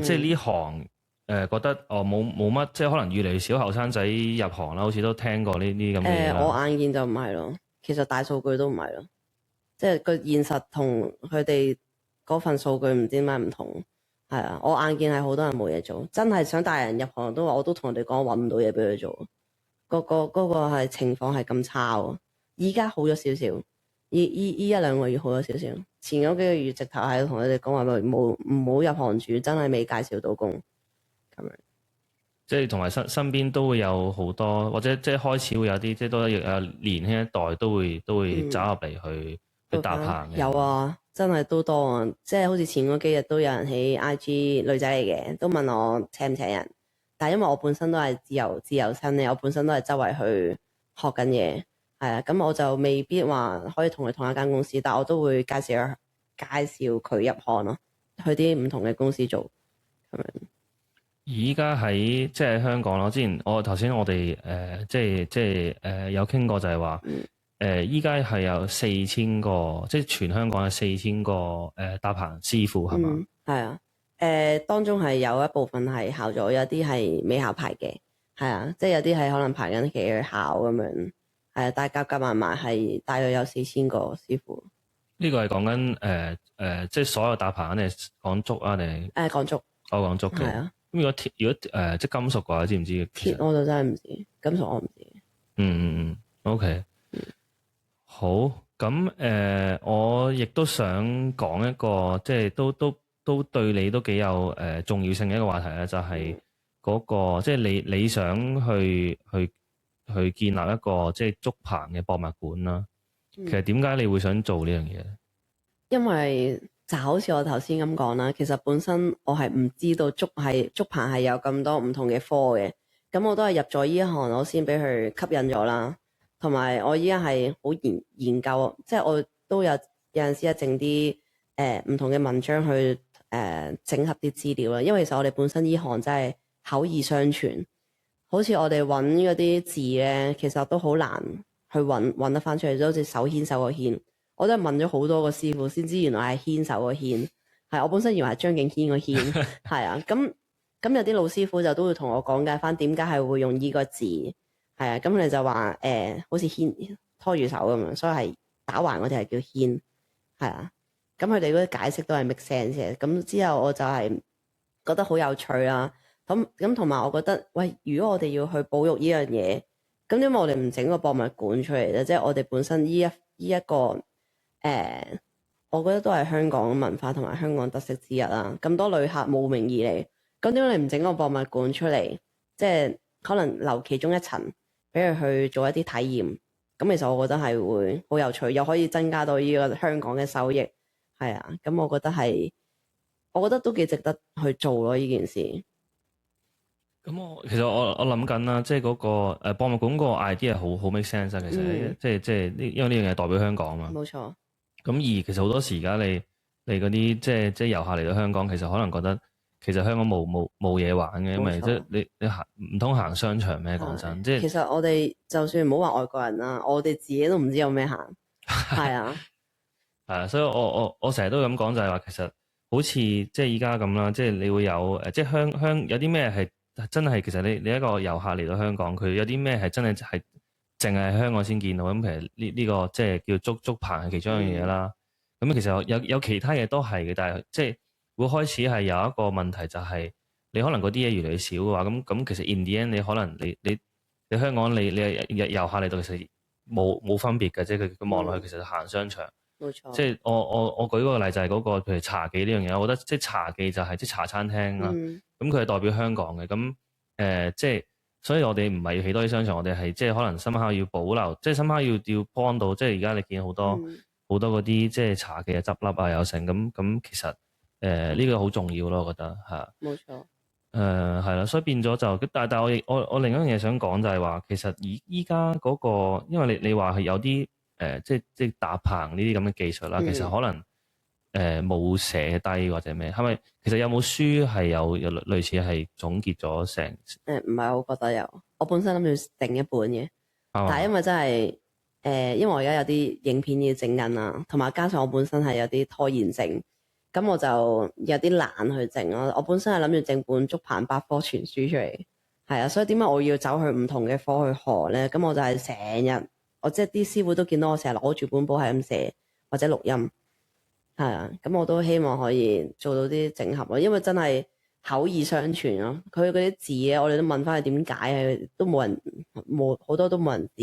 即係呢行覺得哦冇乜，即係可能越嚟越少後生仔入行啦，好似都聽過呢啲咁嘅嘢。我眼見就唔係咯，其實大數據都唔係咯，即係個現實同佢哋嗰份數據唔知點解唔同。係啊，我眼見係好多人冇嘢做，真係想帶人入行都話，我都同人哋講搵唔到嘢俾佢做。嗰個係情況係咁差喎，依家好咗少少，依一兩個月好咗少少，前嗰幾個月直頭係同佢哋講話唔好入行住，真係未介紹到工咁樣。即係同埋身邊都會有好多，或者即係開始會有啲，即係都有年輕一代都會走入嚟去搭棚嘅。有啊。真係都多啊！即係好似前嗰幾日都有人喺 IG 女仔嚟嘅，都問我請唔請人。但係因為我本身都係自由身咧，我本身都係周圍去學緊嘢，係啊，咁我就未必話可以同佢同一間公司，但我都會介紹佢入行咯，去啲唔同嘅公司做咁樣。而家喺即係香港咯，之前頭先我哋即係有傾過就係話。依家係有4000個，即係全香港有4000個搭棚師傅係嘛？係啊，當中係有一部分係考咗，有啲係未考牌嘅，係啊，即係有啲係可能排緊期去考咁樣，係啊，但係夾埋係大約有4000個師傅。呢個係講緊即係所有搭棚定係港竹啊？定係港竹？港竹嘅。係啊。咁如果即係金屬嘅話，知唔知？鐵我就真係唔知，金屬我唔知。OK。好，咁我亦都想講一個，即係都對你都幾有重要性嘅一個話題咧，就係嗰個即係你想去建立一個即係竹棚嘅博物館啦。其實點解你會想做呢樣嘢咧？因為就好似我頭先咁講啦，其實本身我係唔知道竹棚係有咁多唔同嘅科嘅，咁我都係入咗呢一行，我先俾佢吸引咗啦。同埋我依家係好研究，即係我都有陣時整啲唔同嘅文章去整合啲資料啦。因為其實我哋本身呢行真係口耳相傳，好似我哋揾嗰啲字咧，其實都好難去揾得翻出嚟，就好似手牽手個牽，我都係問咗好多個師傅先知原來係牽手個牽，係我本身以為係張敬軒個軒，係啊咁。咁有啲老師傅就都會同我講解翻點解係會用依個字，係啊，咁佢哋就話好似牽拖住手咁樣，所以係打橫嗰啲係叫牽，係啊，咁佢哋嗰啲解釋都係 make sense 嘅。咁之後我就係覺得好有趣啦。咁同埋我覺得，喂，如果我哋要去保育呢樣嘢，咁點解我哋唔整個博物館出嚟咧？即係我哋本身呢一個我覺得都係香港文化同埋香港特色之一啦。咁多旅客慕名而嚟，咁點解你唔整個博物館出嚟？即係可能留其中一層俾佢去做一啲體驗。咁其實我覺得係會好有趣，又可以增加到呢個香港嘅收益。係啊，咁我覺得都幾值得去做咯呢件事。咁其實我諗緊啦，即係嗰個博物館個 idea 好 make sense 啊。其實即係因為呢樣嘢代表香港嘛。冇錯。咁而其實好多時而家你嗰啲即係遊客嚟到香港，其實可能覺得其實香港冇嘢玩嘅，因為即係你行唔通行商場咩？講真，即係其實我哋就算唔好話外國人啦，我哋自己都唔知有咩行。係啊，係啊，所以我成日都咁講，就係話其實好似即係依家咁啦，即係你會有即係香有啲咩係真係其實你一個遊客嚟到香港，佢有啲咩係真係係淨係香港先見到咁。其實呢個即係叫竹棚係其中一樣嘢啦。咁其實有其他嘢都係嘅，但係即係會開始係有一個問題，就係你可能嗰啲嘢越嚟越少嘅話，咁其實 in the end 你可能你香港你遊客嚟到其實冇分別嘅，即係佢望落去其實行商場。冇錯。即係我舉個例就係嗰個譬如茶記呢樣嘢，我覺得即係茶記就係即係茶餐廳啦。咁佢係代表香港嘅，咁即係所以我哋唔係要起多啲商場，我哋係即係可能深刻要保留，即係深刻要幫到。即係而家你見好多嗰啲即係茶記啊執笠啊有成咁，其實呢個好重要咯，我覺得嚇。冇錯。係啦，所以變咗就，但係我另一樣嘢想講就係話，其實依家嗰個，因為你話係有啲即係搭棚呢啲咁嘅技術啦，其實可能冇寫低或者咩，係咪？其實有冇書係有類似係總結咗成？唔係，我覺得有。我本身諗住訂一本嘅，但係因為真係因為我而家有啲影片要整緊啦，同埋加上我本身係有啲拖延症。咁我就有啲懶去整咯。我本身係諗住整本竹棚百科全書出嚟，係啊。所以點解我要走去唔同嘅科去學咧？咁我就係成日，我即係啲師傅都見到我成日攞住本簿係咁寫或者錄音，係啊。咁我都希望可以做到啲整合咯，因為真係口耳相傳咯。佢嗰啲字咧，我哋都問翻佢點解啊，都冇好多都冇人知，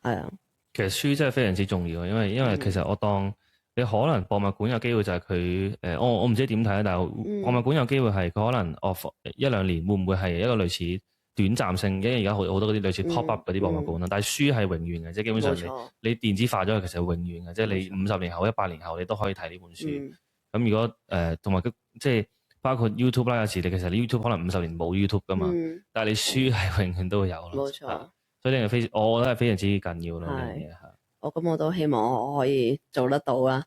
係啊。其實書真係非常之重要，因為其實我當。你可能博物館有機會就係佢我唔知點睇，但係博物館有機會係佢可能一兩年會唔會係一個類似短暫性，因為而家好多嗰啲類似 pop up 嗰啲博物館啦。但係書係永遠嘅，即係基本上你電子化咗佢，其實係永遠嘅，即係你50年後、100年後你都可以睇呢本書。咁如果同埋即係包括 YouTube 啦，有時其實你 YouTube 可能50年冇 YouTube 噶嘛，但係你書係永遠都會有咯。冇錯，所以呢個我覺得係非常之緊要咯呢樣嘢嚇。我都希望我可以做得到啦，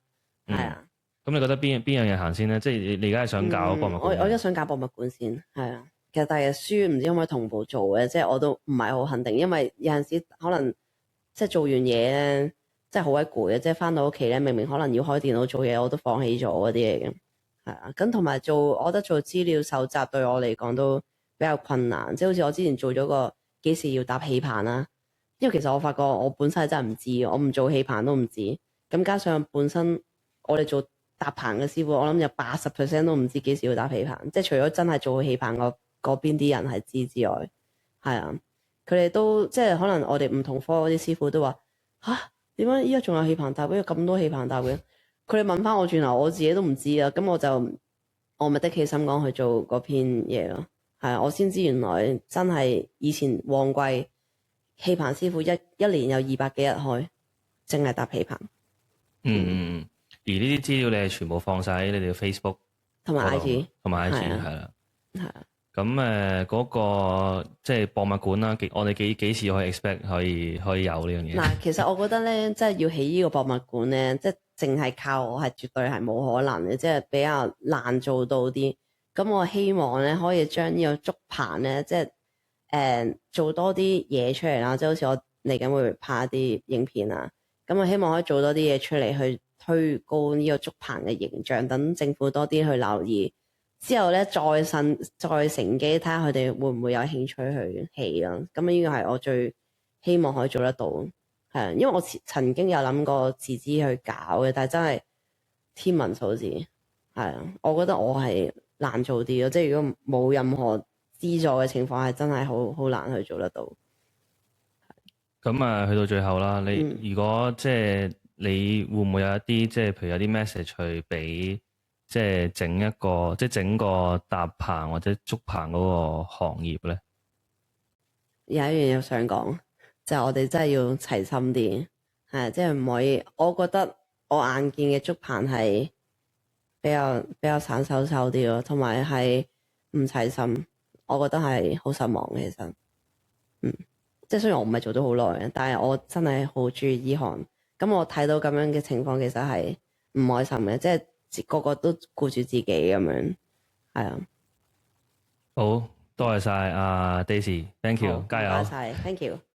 係啊。咁你覺得邊樣嘢行先咧？即係你而家係想搞博物館？我而家想搞博物館先，係啊。其實但係書唔知可唔可以同步做嘅，即係我都唔係好肯定，因為有陣時可能即係做完嘢咧，即係好鬼攰嘅，即係翻到屋企咧，明明可能要開電腦做嘢，我都放棄咗嗰啲嚟嘅，係啊。咁同埋我覺得做資料搜集對我嚟講都比較困難，即係好似我之前做咗個幾時要搭氣棚啦。因為其實我發覺我本身係真係唔知，我唔做氣棚都唔知。咁加上本身我哋做搭棚嘅師傅，我諗有80%都唔知幾時要搭氣棚。即係除咗真係做氣棚嗰邊啲人係知之外，係啊，佢哋都即係可能我哋唔同科嗰啲師傅都話吓，點解依家仲有氣棚搭嘅？咁多氣棚搭嘅？佢哋問翻我轉頭，我自己都唔知啊。咁我咪的起心肝去做嗰篇嘢咯。係啊，我先知原來真係以前旺季。氣棚師傅一年有200幾日開，淨係搭氣棚。而呢啲資料你係全部放晒喺你哋嘅 Facebook 同埋 IG，同埋 IG 係啦。係啊。咁嗰個即係博物館啦，我哋幾時可以 expect 可以有呢樣嘢？嗱，其實我覺得咧，即係要起呢個博物館咧，即係淨係靠我係絕對係冇可能嘅，即係比較難做到啲。咁我希望咧可以將呢個竹棚咧，即係。做多啲嘢出嚟啦，即係好似我嚟緊會拍一啲影片啊，咁我希望可以做多啲嘢出嚟，去推高呢個竹棚嘅形象，等政府多啲去留意，之後咧再乘機睇下佢哋會唔會有興趣去起咯。咁呢個係我最希望可以做得到，係啊，因為我曾經有諗過自資去搞嘅，但係真係天文數字，係啊，我覺得我係難做啲咯，即係如果冇任何資助嘅情況，係真係好難去做得到。咁啊，去到最後啦，你如果即係你會唔會有一啲即係譬如有啲 message 去俾即係整個搭棚或者竹棚嗰個行業咧？有一樣嘢想講，就係我哋真係要齊心啲，係即係唔可以。我覺得我眼見嘅竹棚係比較散手手啲咯，同埋係唔齊心，我覺得係好失望嘅。其實，即係雖然我唔係做咗好耐，但係我真係好中意呢行。咁我睇到咁樣嘅情況，其實係唔開心嘅，即係個個都顧住自己咁樣，係啊。好，多謝晒阿 Daisy，thank you，加油。多謝晒，thank you。